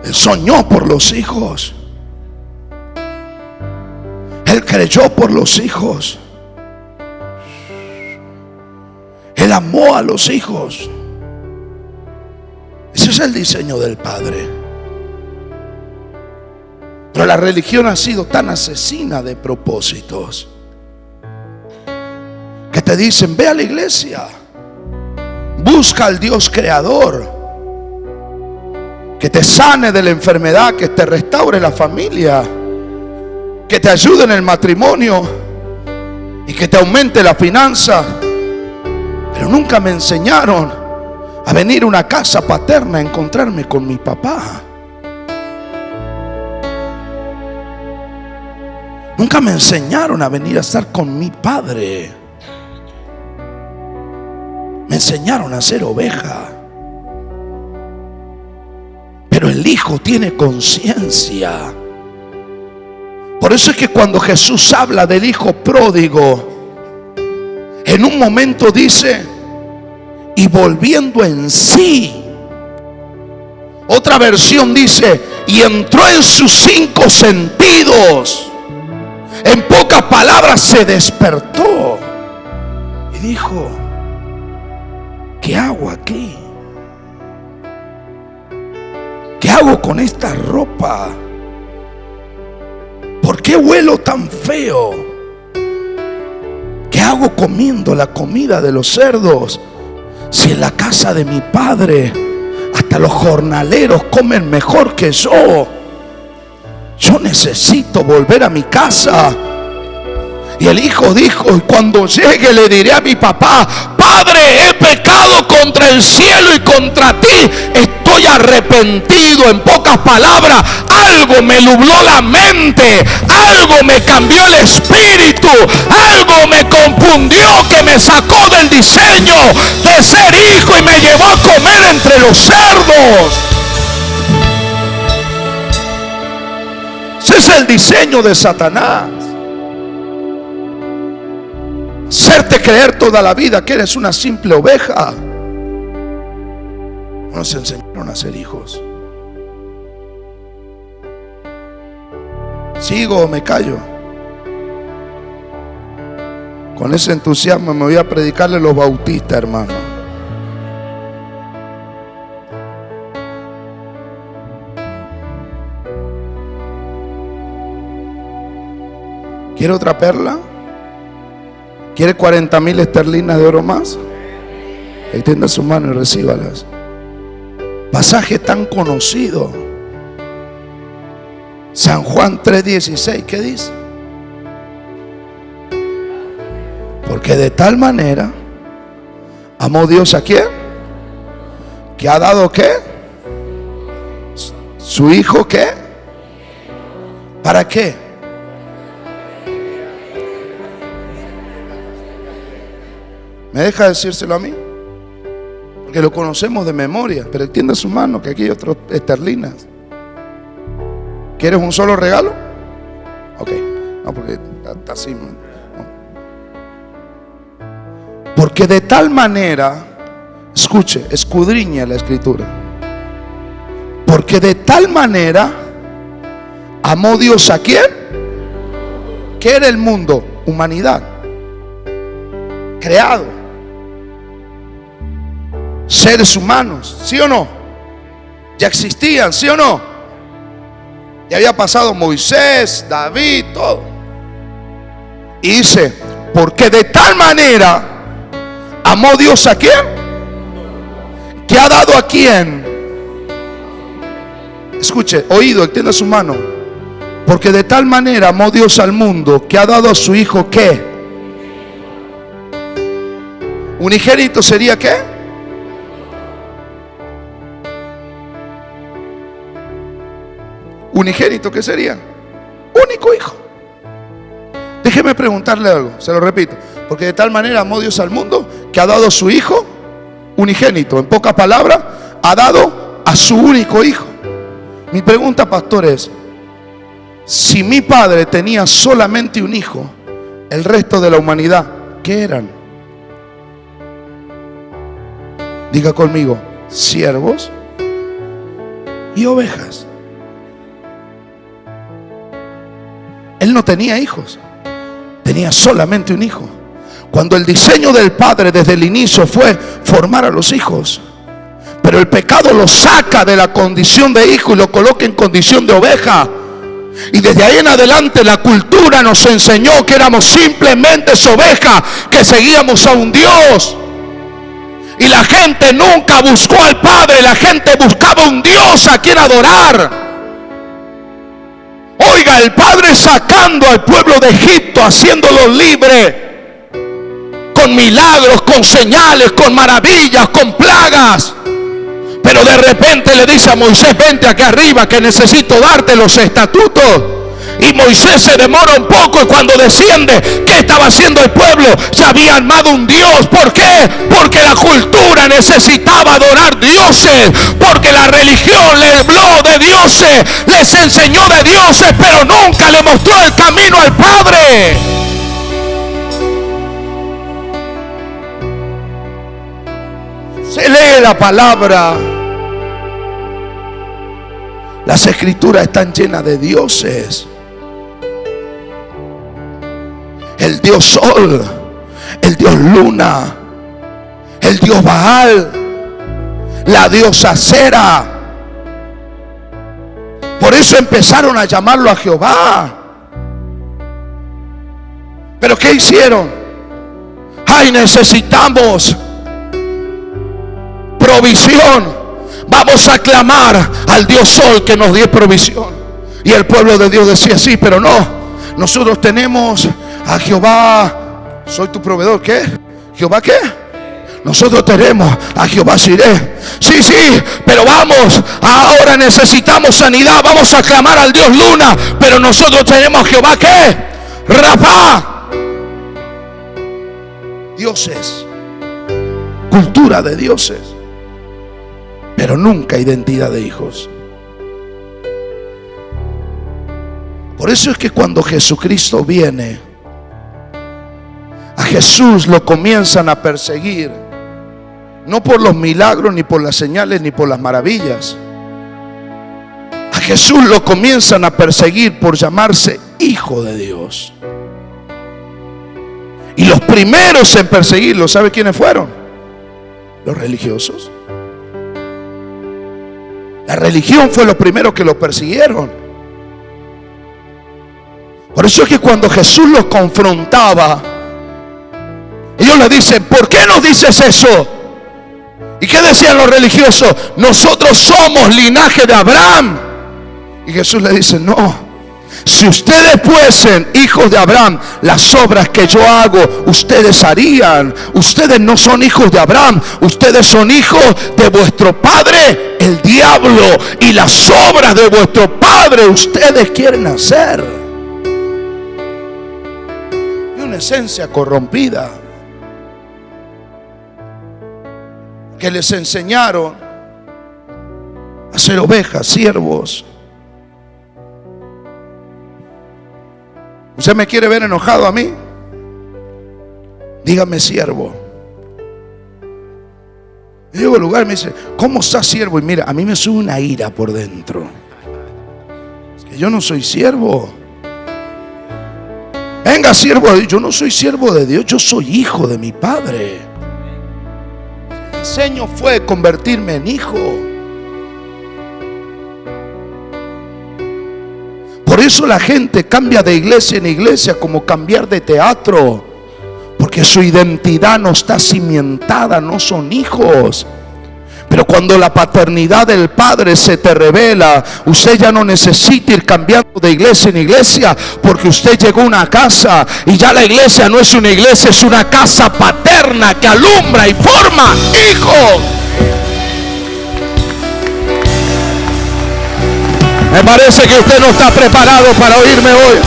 Él soñó por los hijos. Él creyó por los hijos. Él amó a los hijos. Ese es el diseño del Padre. Pero la religión ha sido tan asesina de propósitos que te dicen: ve a la iglesia, busca al Dios creador, que te sane de la enfermedad, que te restaure la familia, que te ayude en el matrimonio y que te aumente la finanza. Pero nunca me enseñaron a venir a una casa paterna a encontrarme con mi papá. Nunca me enseñaron a venir a estar con mi padre. Me enseñaron a ser oveja. Pero el hijo tiene conciencia. Por eso es que cuando Jesús habla del hijo pródigo, en un momento dice: y volviendo en sí. Otra versión dice: y entró en sus 5 sentidos. En pocas palabras, se despertó y dijo: ¿qué hago aquí? ¿Qué hago con esta ropa? ¿Por qué huelo tan feo? ¿Qué hago comiendo la comida de los cerdos? Si en la casa de mi padre hasta los jornaleros comen mejor que yo. Yo necesito volver a mi casa. Y el hijo dijo: y cuando llegue le diré a mi papá: Padre, he pecado contra el cielo y contra ti, estoy arrepentido. En pocas palabras, algo me nubló la mente, algo me cambió el espíritu, algo me confundió, que me sacó del diseño de ser hijo y me llevó a comer entre los cerdos. Ese es el diseño de Satanás. Hacerte creer toda la vida que eres una simple oveja. No nos enseñaron a ser hijos. ¿Sigo o me callo? Con ese entusiasmo me voy a predicarle a los bautistas, hermano. ¿Quiere otra perla? ¿Quiere 40,000 esterlinas de oro más? Extienda su mano y recíbalas. Pasaje tan conocido. San Juan 3:16, ¿qué dice? Porque de tal manera amó Dios a quién, que ha dado ¿qué? Su hijo ¿qué? ¿Para qué? ¿Me deja decírselo a mí? Porque lo conocemos de memoria. Pero extienda su mano, que aquí hay otras esterlinas. ¿Quieres un solo regalo? Ok. No, porque está así. No. Porque de tal manera, escuche, escudriña la escritura. Porque de tal manera amó Dios a ¿quién? ¿Qué era el mundo? Humanidad. Creado. Seres humanos, ¿sí o no? Ya existían, ¿sí o no? Ya había pasado Moisés, David, todo. Y dice, porque de tal manera amó Dios a ¿quién? ¿Que ha dado a quién? Escuche, oído, extienda su mano. Porque de tal manera amó Dios al mundo que ha dado a su hijo ¿qué? Unigénito sería ¿qué? Unigénito, ¿qué sería? Único hijo. Déjeme preguntarle algo, se lo repito. Porque de tal manera amó Dios al mundo que ha dado a su hijo unigénito. En pocas palabras, ha dado a su único hijo. Mi pregunta, pastor, es: si mi padre tenía solamente un hijo, el resto de la humanidad, ¿qué eran? Diga conmigo: siervos y ovejas. Él no tenía hijos, tenía solamente un hijo. Cuando el diseño del Padre desde el inicio fue formar a los hijos, pero el pecado lo saca de la condición de hijo y lo coloca en condición de oveja. Y desde ahí en adelante la cultura nos enseñó que éramos simplemente ovejas, que seguíamos a un Dios. Y la gente nunca buscó al Padre, la gente buscaba un Dios a quien adorar. Oiga, el Padre sacando al pueblo de Egipto, haciéndolo libre, con milagros, con señales, con maravillas, con plagas. Pero de repente le dice a Moisés: vente aquí arriba que necesito darte los estatutos. Y Moisés se demora un poco, y cuando desciende, ¿qué estaba haciendo el pueblo? Se había armado un Dios. ¿Por qué? Porque la cultura necesitaba adorar dioses, porque la religión le habló de dioses, les enseñó de dioses, pero nunca le mostró el camino al Padre. Se lee la palabra, las escrituras están llenas de dioses. El dios sol, el dios luna, el dios Baal, la diosa Acera. Por eso empezaron a llamarlo a Jehová. Pero ¿qué hicieron? Ay, necesitamos provisión. Vamos a clamar al Dios Sol que nos dé provisión. Y el pueblo de Dios decía: sí, pero no. Nosotros tenemos a Jehová. Soy tu proveedor. ¿Qué? ¿Jehová qué? Nosotros tenemos a Jehová Siré. Sí, sí, pero vamos. Ahora necesitamos sanidad. Vamos a clamar al Dios Luna. Pero nosotros tenemos a Jehová ¿qué? Rafa. Dioses. Cultura de dioses, pero nunca identidad de hijos. Por eso es que cuando Jesucristo viene, a Jesús lo comienzan a perseguir, no por los milagros, ni por las señales, ni por las maravillas. A Jesús lo comienzan a perseguir por llamarse Hijo de Dios. Y los primeros en perseguirlo, ¿sabe quiénes fueron? Los religiosos. La religión fue los primeros que los persiguieron. Por eso es que cuando Jesús los confrontaba, ellos le dicen: ¿por qué nos dices eso? ¿Y qué decían los religiosos? Nosotros somos linaje de Abraham. Y Jesús le dice: no. Si ustedes fuesen hijos de Abraham, las obras que yo hago, ustedes harían. Ustedes no son hijos de Abraham, ustedes son hijos de vuestro padre, el diablo. Y las obras de vuestro padre ustedes quieren hacer. Y una esencia corrompida. que les enseñaron a ser ovejas, siervos. ¿Usted me quiere ver enojado a mí? Dígame siervo. Yo llego al lugar y me dice, ¿cómo estás, siervo? Y mira, a mí me sube una ira por dentro. Es que yo no soy siervo. Venga, siervo de Dios. Yo no soy siervo de Dios, yo soy hijo de mi Padre. Mi diseño fue convertirme en hijo. Por eso la gente cambia de iglesia en iglesia como cambiar de teatro, porque su identidad no está cimentada, no son hijos. Pero cuando la paternidad del Padre se te revela, usted ya no necesita ir cambiando de iglesia en iglesia, porque usted llegó a una casa y ya la iglesia no es una iglesia, es una casa paterna que alumbra y forma hijos. Me parece que usted no está preparado para oírme hoy.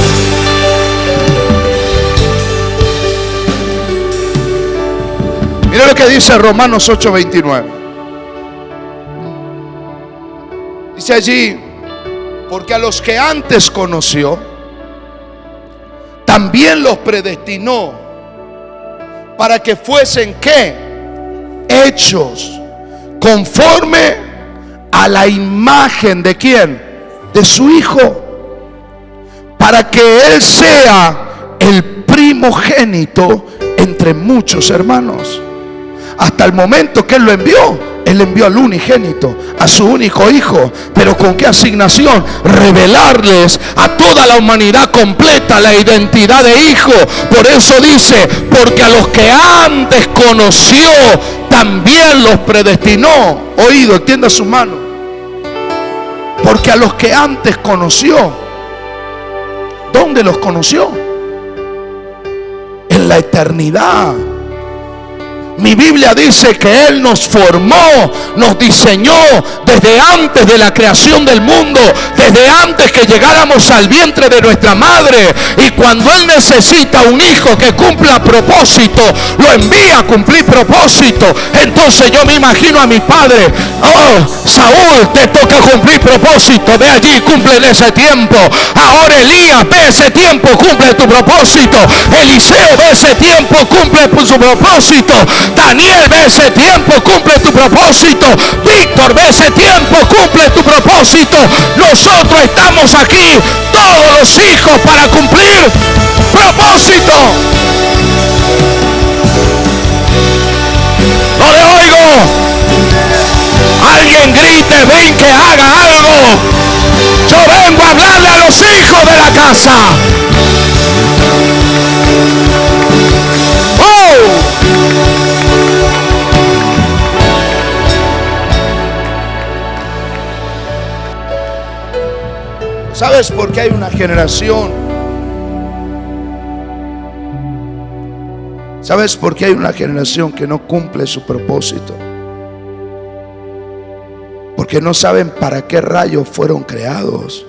Mira lo que dice Romanos 8:29. Dice allí, porque a los que antes conoció, también los predestinó para que fuesen ¿qué? Hechos conforme a la imagen de ¿quién? De su Hijo, para que Él sea el primogénito entre muchos hermanos. Hasta el momento que Él lo envió, Él envió al unigénito, a su único Hijo. Pero ¿con qué asignación? Revelarles a toda la humanidad completa la identidad de Hijo. Por eso dice, porque a los que antes conoció, también los predestinó. Oído, extienda su mano. Porque a los que antes conoció, ¿dónde los conoció? En la eternidad. Mi Biblia dice que Él nos formó, nos diseñó desde antes de la creación del mundo, desde antes que llegáramos al vientre de nuestra madre. Y cuando Él necesita un hijo que cumpla propósito, lo envía a cumplir propósito. Entonces yo me imagino a mi padre: oh, Saúl, te toca cumplir propósito, ve allí, cumple en ese tiempo. Ahora Elías, ve ese tiempo, cumple tu propósito. Eliseo, ve ese tiempo, cumple su propósito. Daniel, ve ese tiempo, cumple tu propósito. Víctor, ve ese tiempo, cumple tu propósito. Nosotros estamos aquí, todos los hijos, para cumplir propósito. No le oigo. Alguien grite, ven que haga algo. Yo vengo a hablarle a los hijos de la casa. ¡Oh! ¿Sabes por qué hay una generación? ¿Sabes por qué hay una generación que no cumple su propósito? Porque no saben para qué rayos fueron creados.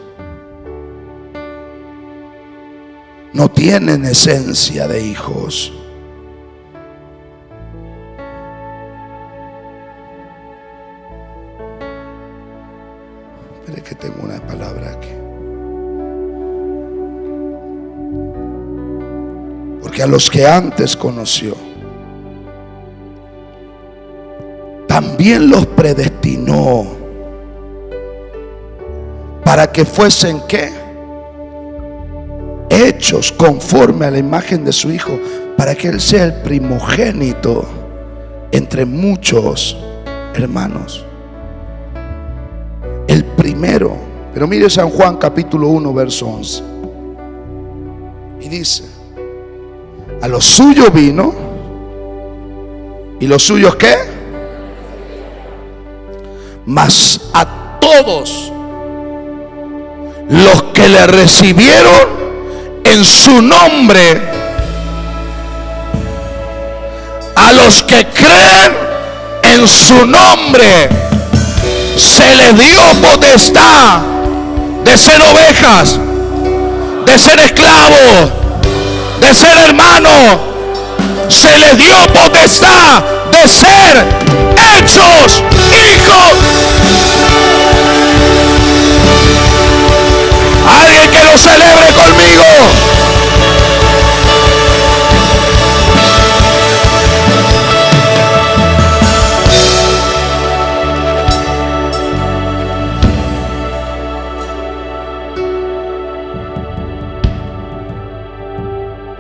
No tienen esencia de hijos. Espere que tengo una palabra aquí. Porque a los que antes conoció, también los predestinó para que fuesen ¿qué? Hechos conforme a la imagen de su Hijo, para que Él sea el primogénito entre muchos hermanos, el primero. Pero mire San Juan capítulo 1 verso 11 y dice: a los suyos vino, y los suyos ¿qué? Mas a todos los que le recibieron en su nombre, a los que creen en su nombre, se les dio potestad de ser ovejas, de ser esclavos, de ser hermanos. Se les dio potestad de de ser hechos hijos. Alguien que lo celebre conmigo.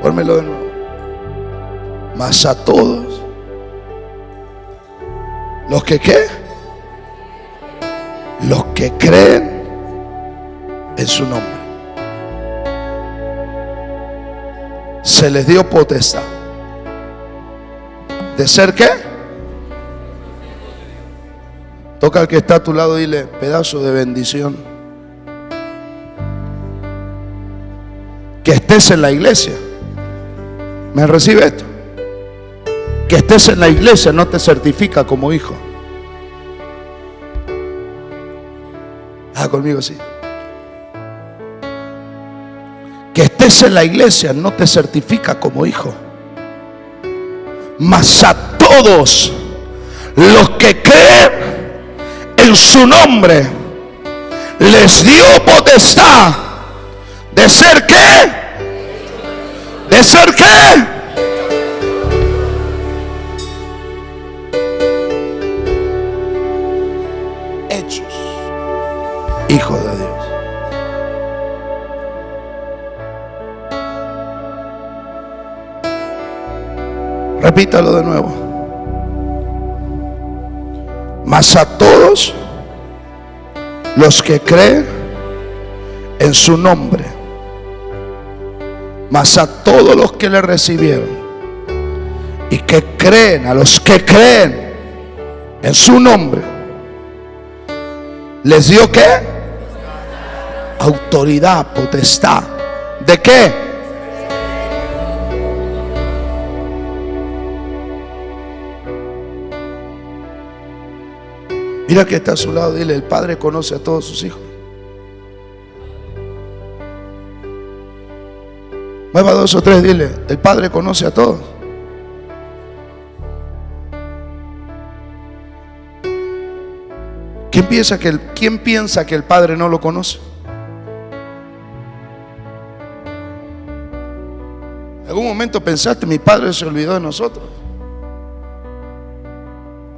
Pónmelo de nuevo. Mas a todos los que ¿qué? Los que creen en su nombre, se les dio potestad de ser ¿qué? Toca al que está a tu lado y dile: pedazo de bendición que estés en la iglesia. ¿Me recibe esto? Que estés en la iglesia no te certifica como hijo. Conmigo sí. Que estés en la iglesia no te certifica como hijo. Mas a todos los que creen en su nombre les dio potestad de ser ¿qué? ¿De ser qué? Hechos hijos de Dios. Repítalo de nuevo. Mas a todos los que creen en su nombre, mas a todos los que le recibieron y que creen, a los que creen en su nombre, les dio ¿qué? Autoridad, potestad. ¿De qué? Mira que está a su lado, dile: el Padre conoce a todos sus hijos. Mueva 2 o 3, dile: el Padre conoce a todos. ¿Quién piensa que el Padre no lo conoce? ¿En algún momento pensaste: mi Padre se olvidó de nosotros?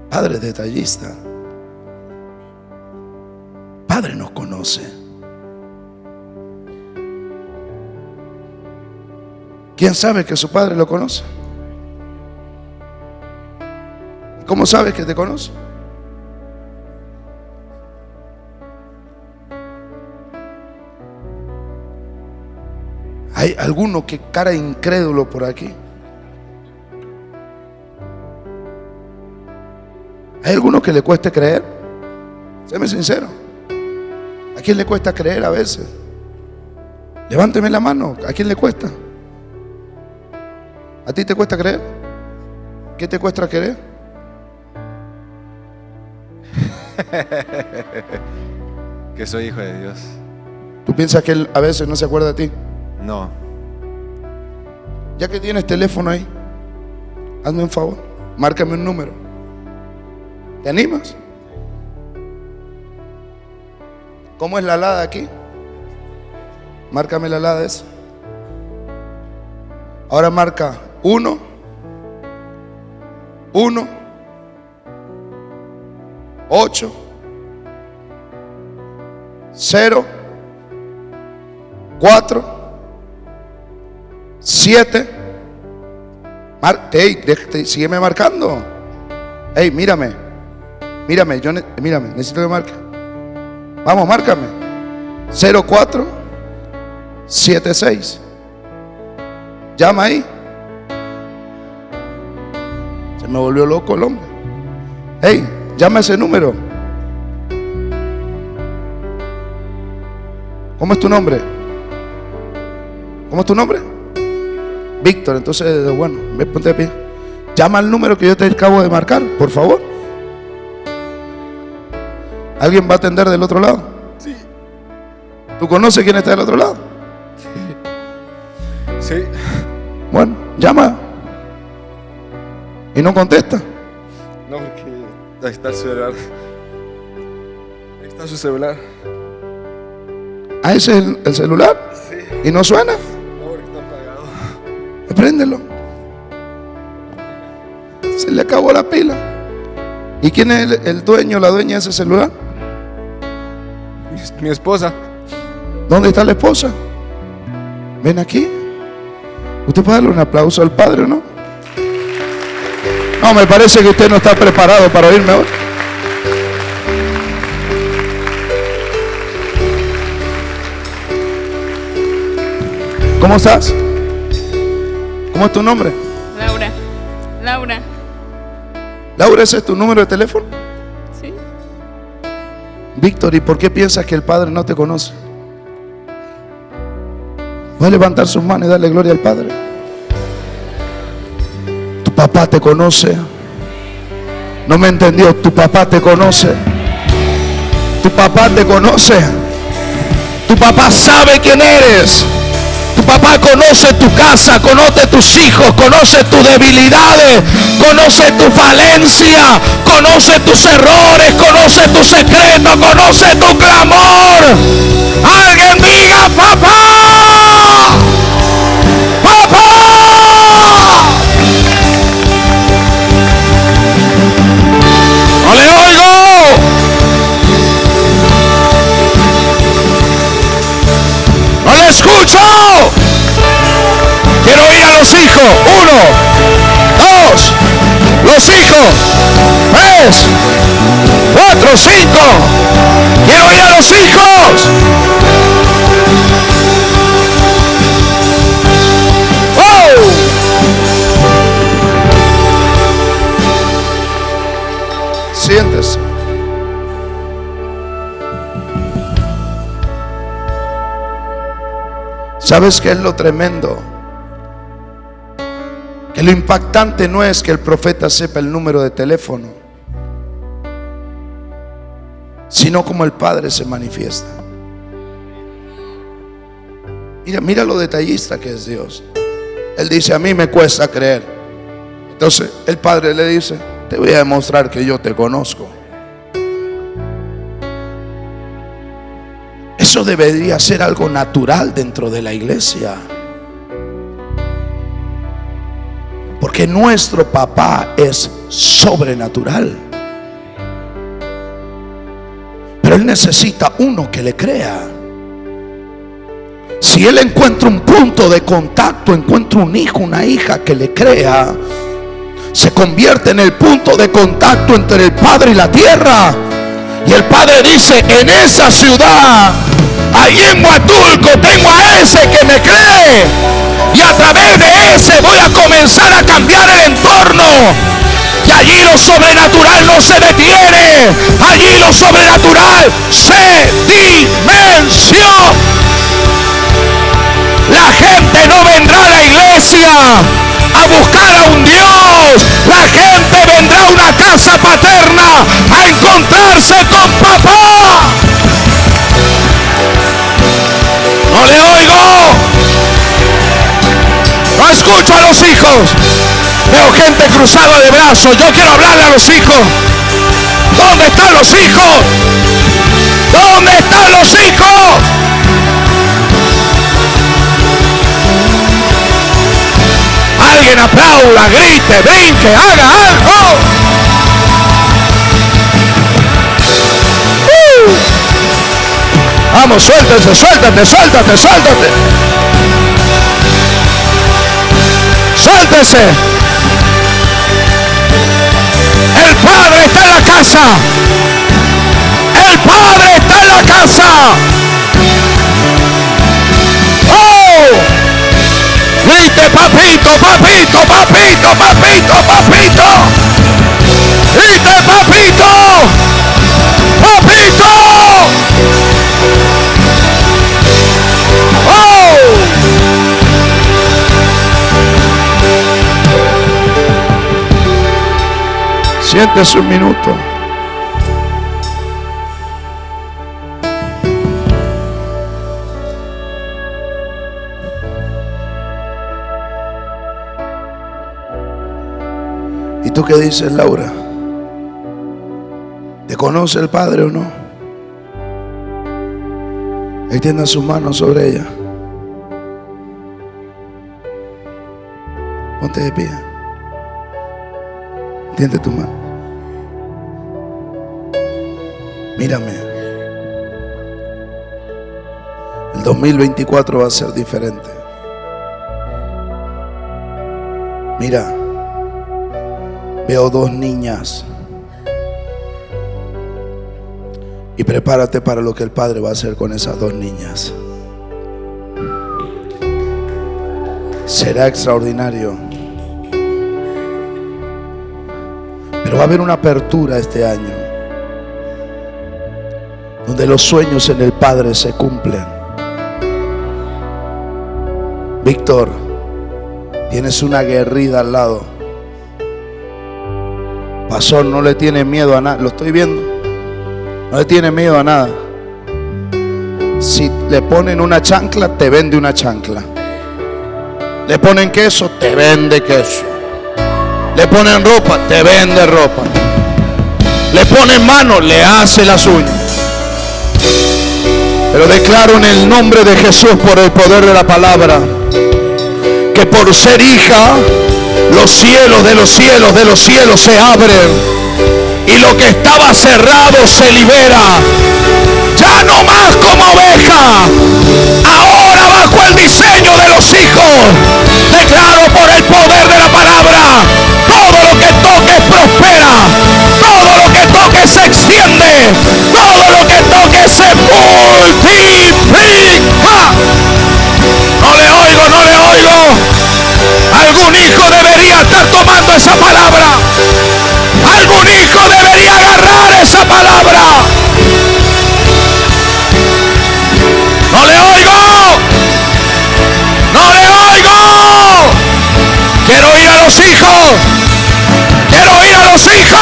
Padre detallista. Padre nos conoce. ¿Quién sabe que su Padre lo conoce? ¿Cómo sabes que te conoce? Hay alguno que cara incrédulo por aquí. ¿Hay alguno que le cueste creer? Séme sincero. ¿A quién le cuesta creer a veces? Levánteme la mano. ¿A quién le cuesta? ¿A ti te cuesta creer? ¿Qué te cuesta creer?
Que soy hijo de Dios.
¿Tú piensas que Él a veces no se acuerda de ti?
No.
Ya que tienes teléfono ahí, hazme un favor, márcame un número. ¿Te animas? ¿Cómo es la alada aquí? Márcame la alada esa. Ahora marca 1, 1, 8, 0, 4, 7. Sígueme marcando. Hey, mírame. Mírame, necesito que marque. Vamos, márcame. 0476. Llama ahí. Se me volvió loco el hombre. Hey, llama ese número. ¿Cómo es tu nombre? ¿Cómo es tu nombre? Víctor. Entonces, bueno, ponte de pie. Llama al número que yo te acabo de marcar, por favor. ¿Alguien va a atender del otro lado?
Sí.
¿Tú conoces quién está del otro lado?
Sí.
Bueno, llama. Y no contesta.
No, porque ahí está el celular. Ahí está su celular.
Ah, ese es el celular.
Sí.
¿Y no suena?
No, porque está apagado.
Préndelo. Se le acabó la pila. ¿Y quién es el dueño, la dueña de ese celular?
Mi esposa.
¿Dónde está la esposa? Ven aquí. ¿Usted puede darle un aplauso al Padre o no? No, me parece que usted no está preparado para oírme hoy. ¿Cómo estás? ¿Cómo es tu nombre?
Laura. Laura.
Laura, ¿ese es tu número de teléfono?
Sí.
Víctor, ¿y por qué piensas que el Padre no te conoce? Voy a levantar sus manos y darle gloria al Padre. Tu papá te conoce. No me entendió. Tu papá te conoce. Tu papá te conoce. Tu papá sabe quién eres. Tu papá conoce tu casa, conoce tus hijos, conoce tus debilidades, conoce tu falencia, conoce tus errores, conoce tu secreto, conoce tu clamor. Alguien diga: papá, papá. No le oigo. No le escucho. Quiero oír a los hijos. 1, 2, los hijos. 3, 4, 5. Quiero oír a los hijos. ¡Oh! Siéntese. ¿Sabes qué es lo tremendo? Que lo impactante no es que el profeta sepa el número de teléfono, sino como el Padre se manifiesta. Mira lo detallista que es Dios. Él dice: a mí me cuesta creer. Entonces el Padre le dice: te voy a demostrar que yo te conozco. Eso debería ser algo natural dentro de la iglesia, porque nuestro papá es sobrenatural, pero él necesita uno que le crea. Si él encuentra un punto de contacto, encuentra un hijo, una hija que le crea, se convierte en el punto de contacto entre el Padre y la tierra. Y el Padre dice: en esa ciudad, ahí en Huatulco, tengo a ese que me cree, y a través de ese voy a comenzar a cambiar el entorno. Y allí lo sobrenatural no se detiene, allí lo sobrenatural se dimensiona. La gente no vendrá a la iglesia a buscar a un Dios. La gente vendrá a una casa paterna a encontrarse con papá. No le oigo. No escucho a los hijos. Veo gente cruzada de brazos. Yo quiero hablarle a los hijos. ¿Dónde están los hijos? ¿Dónde están los hijos? Alguien aplauda, grite, brinque, haga algo. Vamos, suéltate, suéltate, suéltate, suéltate. Suéltese. El Padre está en la casa. El Padre está en la casa. ¡Oh! Grite: papito, papito, papito, papito, papito. Grite: papito, papito. ¡Oh! Siéntese un minuto. ¿Y tú qué dices, Laura? conoce el Padre o no? Extienda su mano sobre ella. Ponte de pie. Extiende tu mano. Mírame. El 2024 va a ser diferente. Mira, veo 2 niñas. Y prepárate para lo que el Padre va a hacer con esas 2 niñas. Será extraordinario. Pero va a haber una apertura este año, donde los sueños en el Padre se cumplen. Víctor, tienes una guerrida al lado. Pastor, no le tiene miedo a nada. Lo estoy viendo. No le tiene miedo a nada. Si le ponen una chancla, te vende una chancla. Le ponen queso, te vende queso. Le ponen ropa, te vende ropa. Le ponen mano, le hace las uñas. Pero declaro en el nombre de Jesús, por el poder de la palabra, que por ser hija, los cielos de los cielos de los cielos se abren. Y lo que estaba cerrado se libera. Ya no más como oveja, ahora bajo el diseño de los hijos. Declaro por el poder de la palabra, todo lo que toques prospera, todo lo que toques se extiende, todo lo que toques se multiplica. No le oigo, no le oigo. Algún hijo debería estar tomando esa palabra. Algún hijo debería agarrar esa palabra. No le oigo. No le oigo. Quiero oír a los hijos. Quiero oír a los hijos.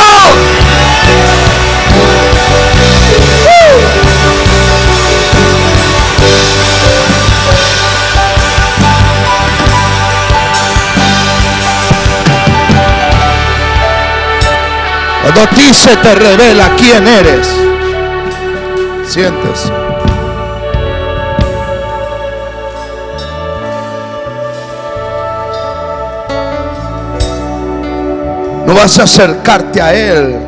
Cuando a ti se te revela quién eres, sientes. No vas a acercarte a Él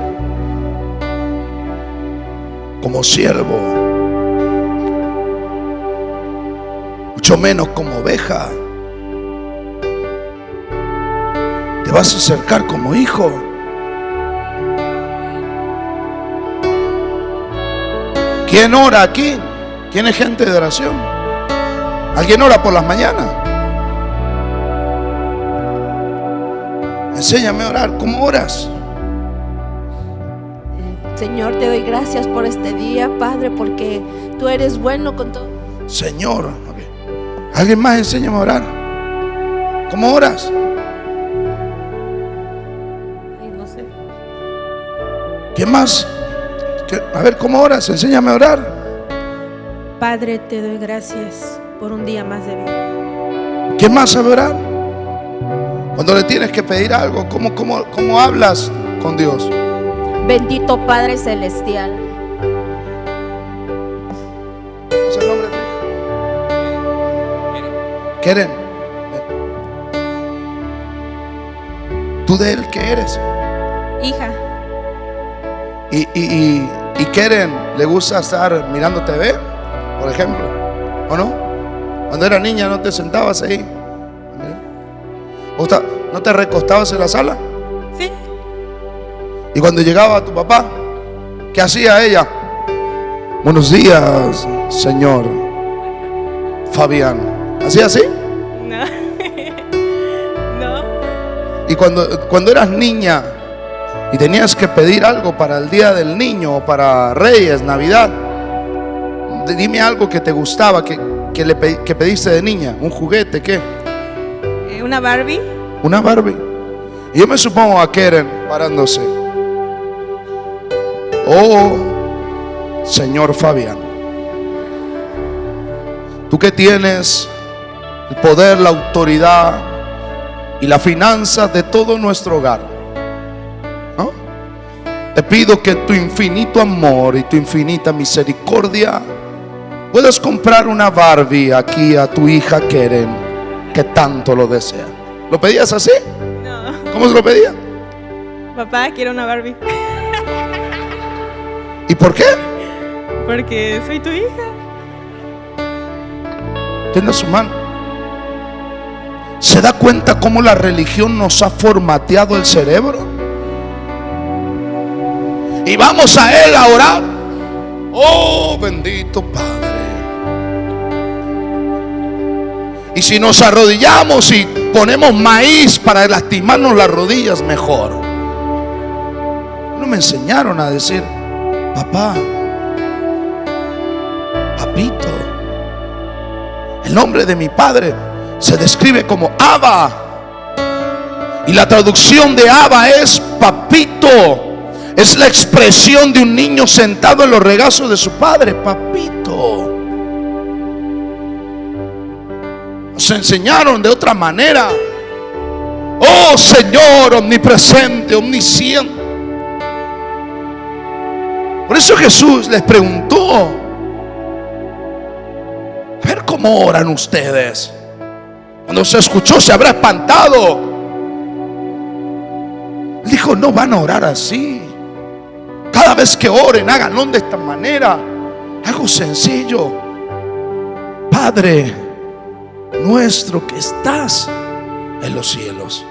como siervo, mucho menos como oveja. Te vas a acercar como hijo. ¿Quién ora aquí? ¿Quién es gente de oración? ¿Alguien ora por las mañanas? Enséñame a orar. ¿Cómo oras?
Señor, te doy gracias por este día, Padre, porque tú eres bueno con todo.
Señor, okay. ¿Alguien más enséñame a orar? ¿Cómo oras?
Ay, no sé.
¿Quién más? A ver, ¿cómo oras? Enséñame a orar.
Padre, te doy gracias por un día más de vida.
¿Quién más sabe orar? Cuando le tienes que pedir algo, ¿cómo hablas con Dios?
Bendito Padre Celestial.
¿Cómo es el nombre de tu Keren. ¿Tú de él qué eres?
Hija.
¿Y Keren le gusta estar mirando TV, por ejemplo? ¿O no? Cuando era niña no te sentabas ahí. ¿No te recostabas en la sala?
Sí.
Y cuando llegaba tu papá, ¿qué hacía ella? Buenos días, señor Fabián. ¿Hacía así?
No. No.
Y cuando eras niña y tenías que pedir algo para el Día del Niño o para Reyes, Navidad, dime algo que te gustaba, que pediste de niña. ¿Un juguete? ¿Qué?
Una Barbie.
Una Barbie. Y yo me supongo a Keren parándose. Oh, señor Fabián, tú que tienes el poder, la autoridad y la finanza de todo nuestro hogar, ¿no? te pido que tu infinito amor y tu infinita misericordia puedas comprar una Barbie aquí a tu hija Keren, que tanto lo desea. ¿Lo pedías así?
No.
¿Cómo se lo pedía?
Papá, quiero una Barbie.
¿Y por qué?
Porque soy tu hija.
Tienda su mano. ¿Se da cuenta cómo la religión nos ha formateado el cerebro? Y vamos a Él a orar. Oh, bendito Padre. Y si nos arrodillamos y ponemos maíz para lastimarnos las rodillas, mejor. No me enseñaron a decir papá, papito. El nombre de mi padre se describe como Abba. Y la traducción de Abba es papito. Es la expresión de un niño sentado en los regazos de su padre. Papito. Nos enseñaron de otra manera. Oh Señor omnipresente, omnisciente. Por eso Jesús les preguntó: a ver cómo oran ustedes. Cuando se escuchó, se habrá espantado. Él dijo: no van a orar así. Cada vez que oren, háganlo de esta manera. Algo sencillo. Padre nuestro que estás en los cielos.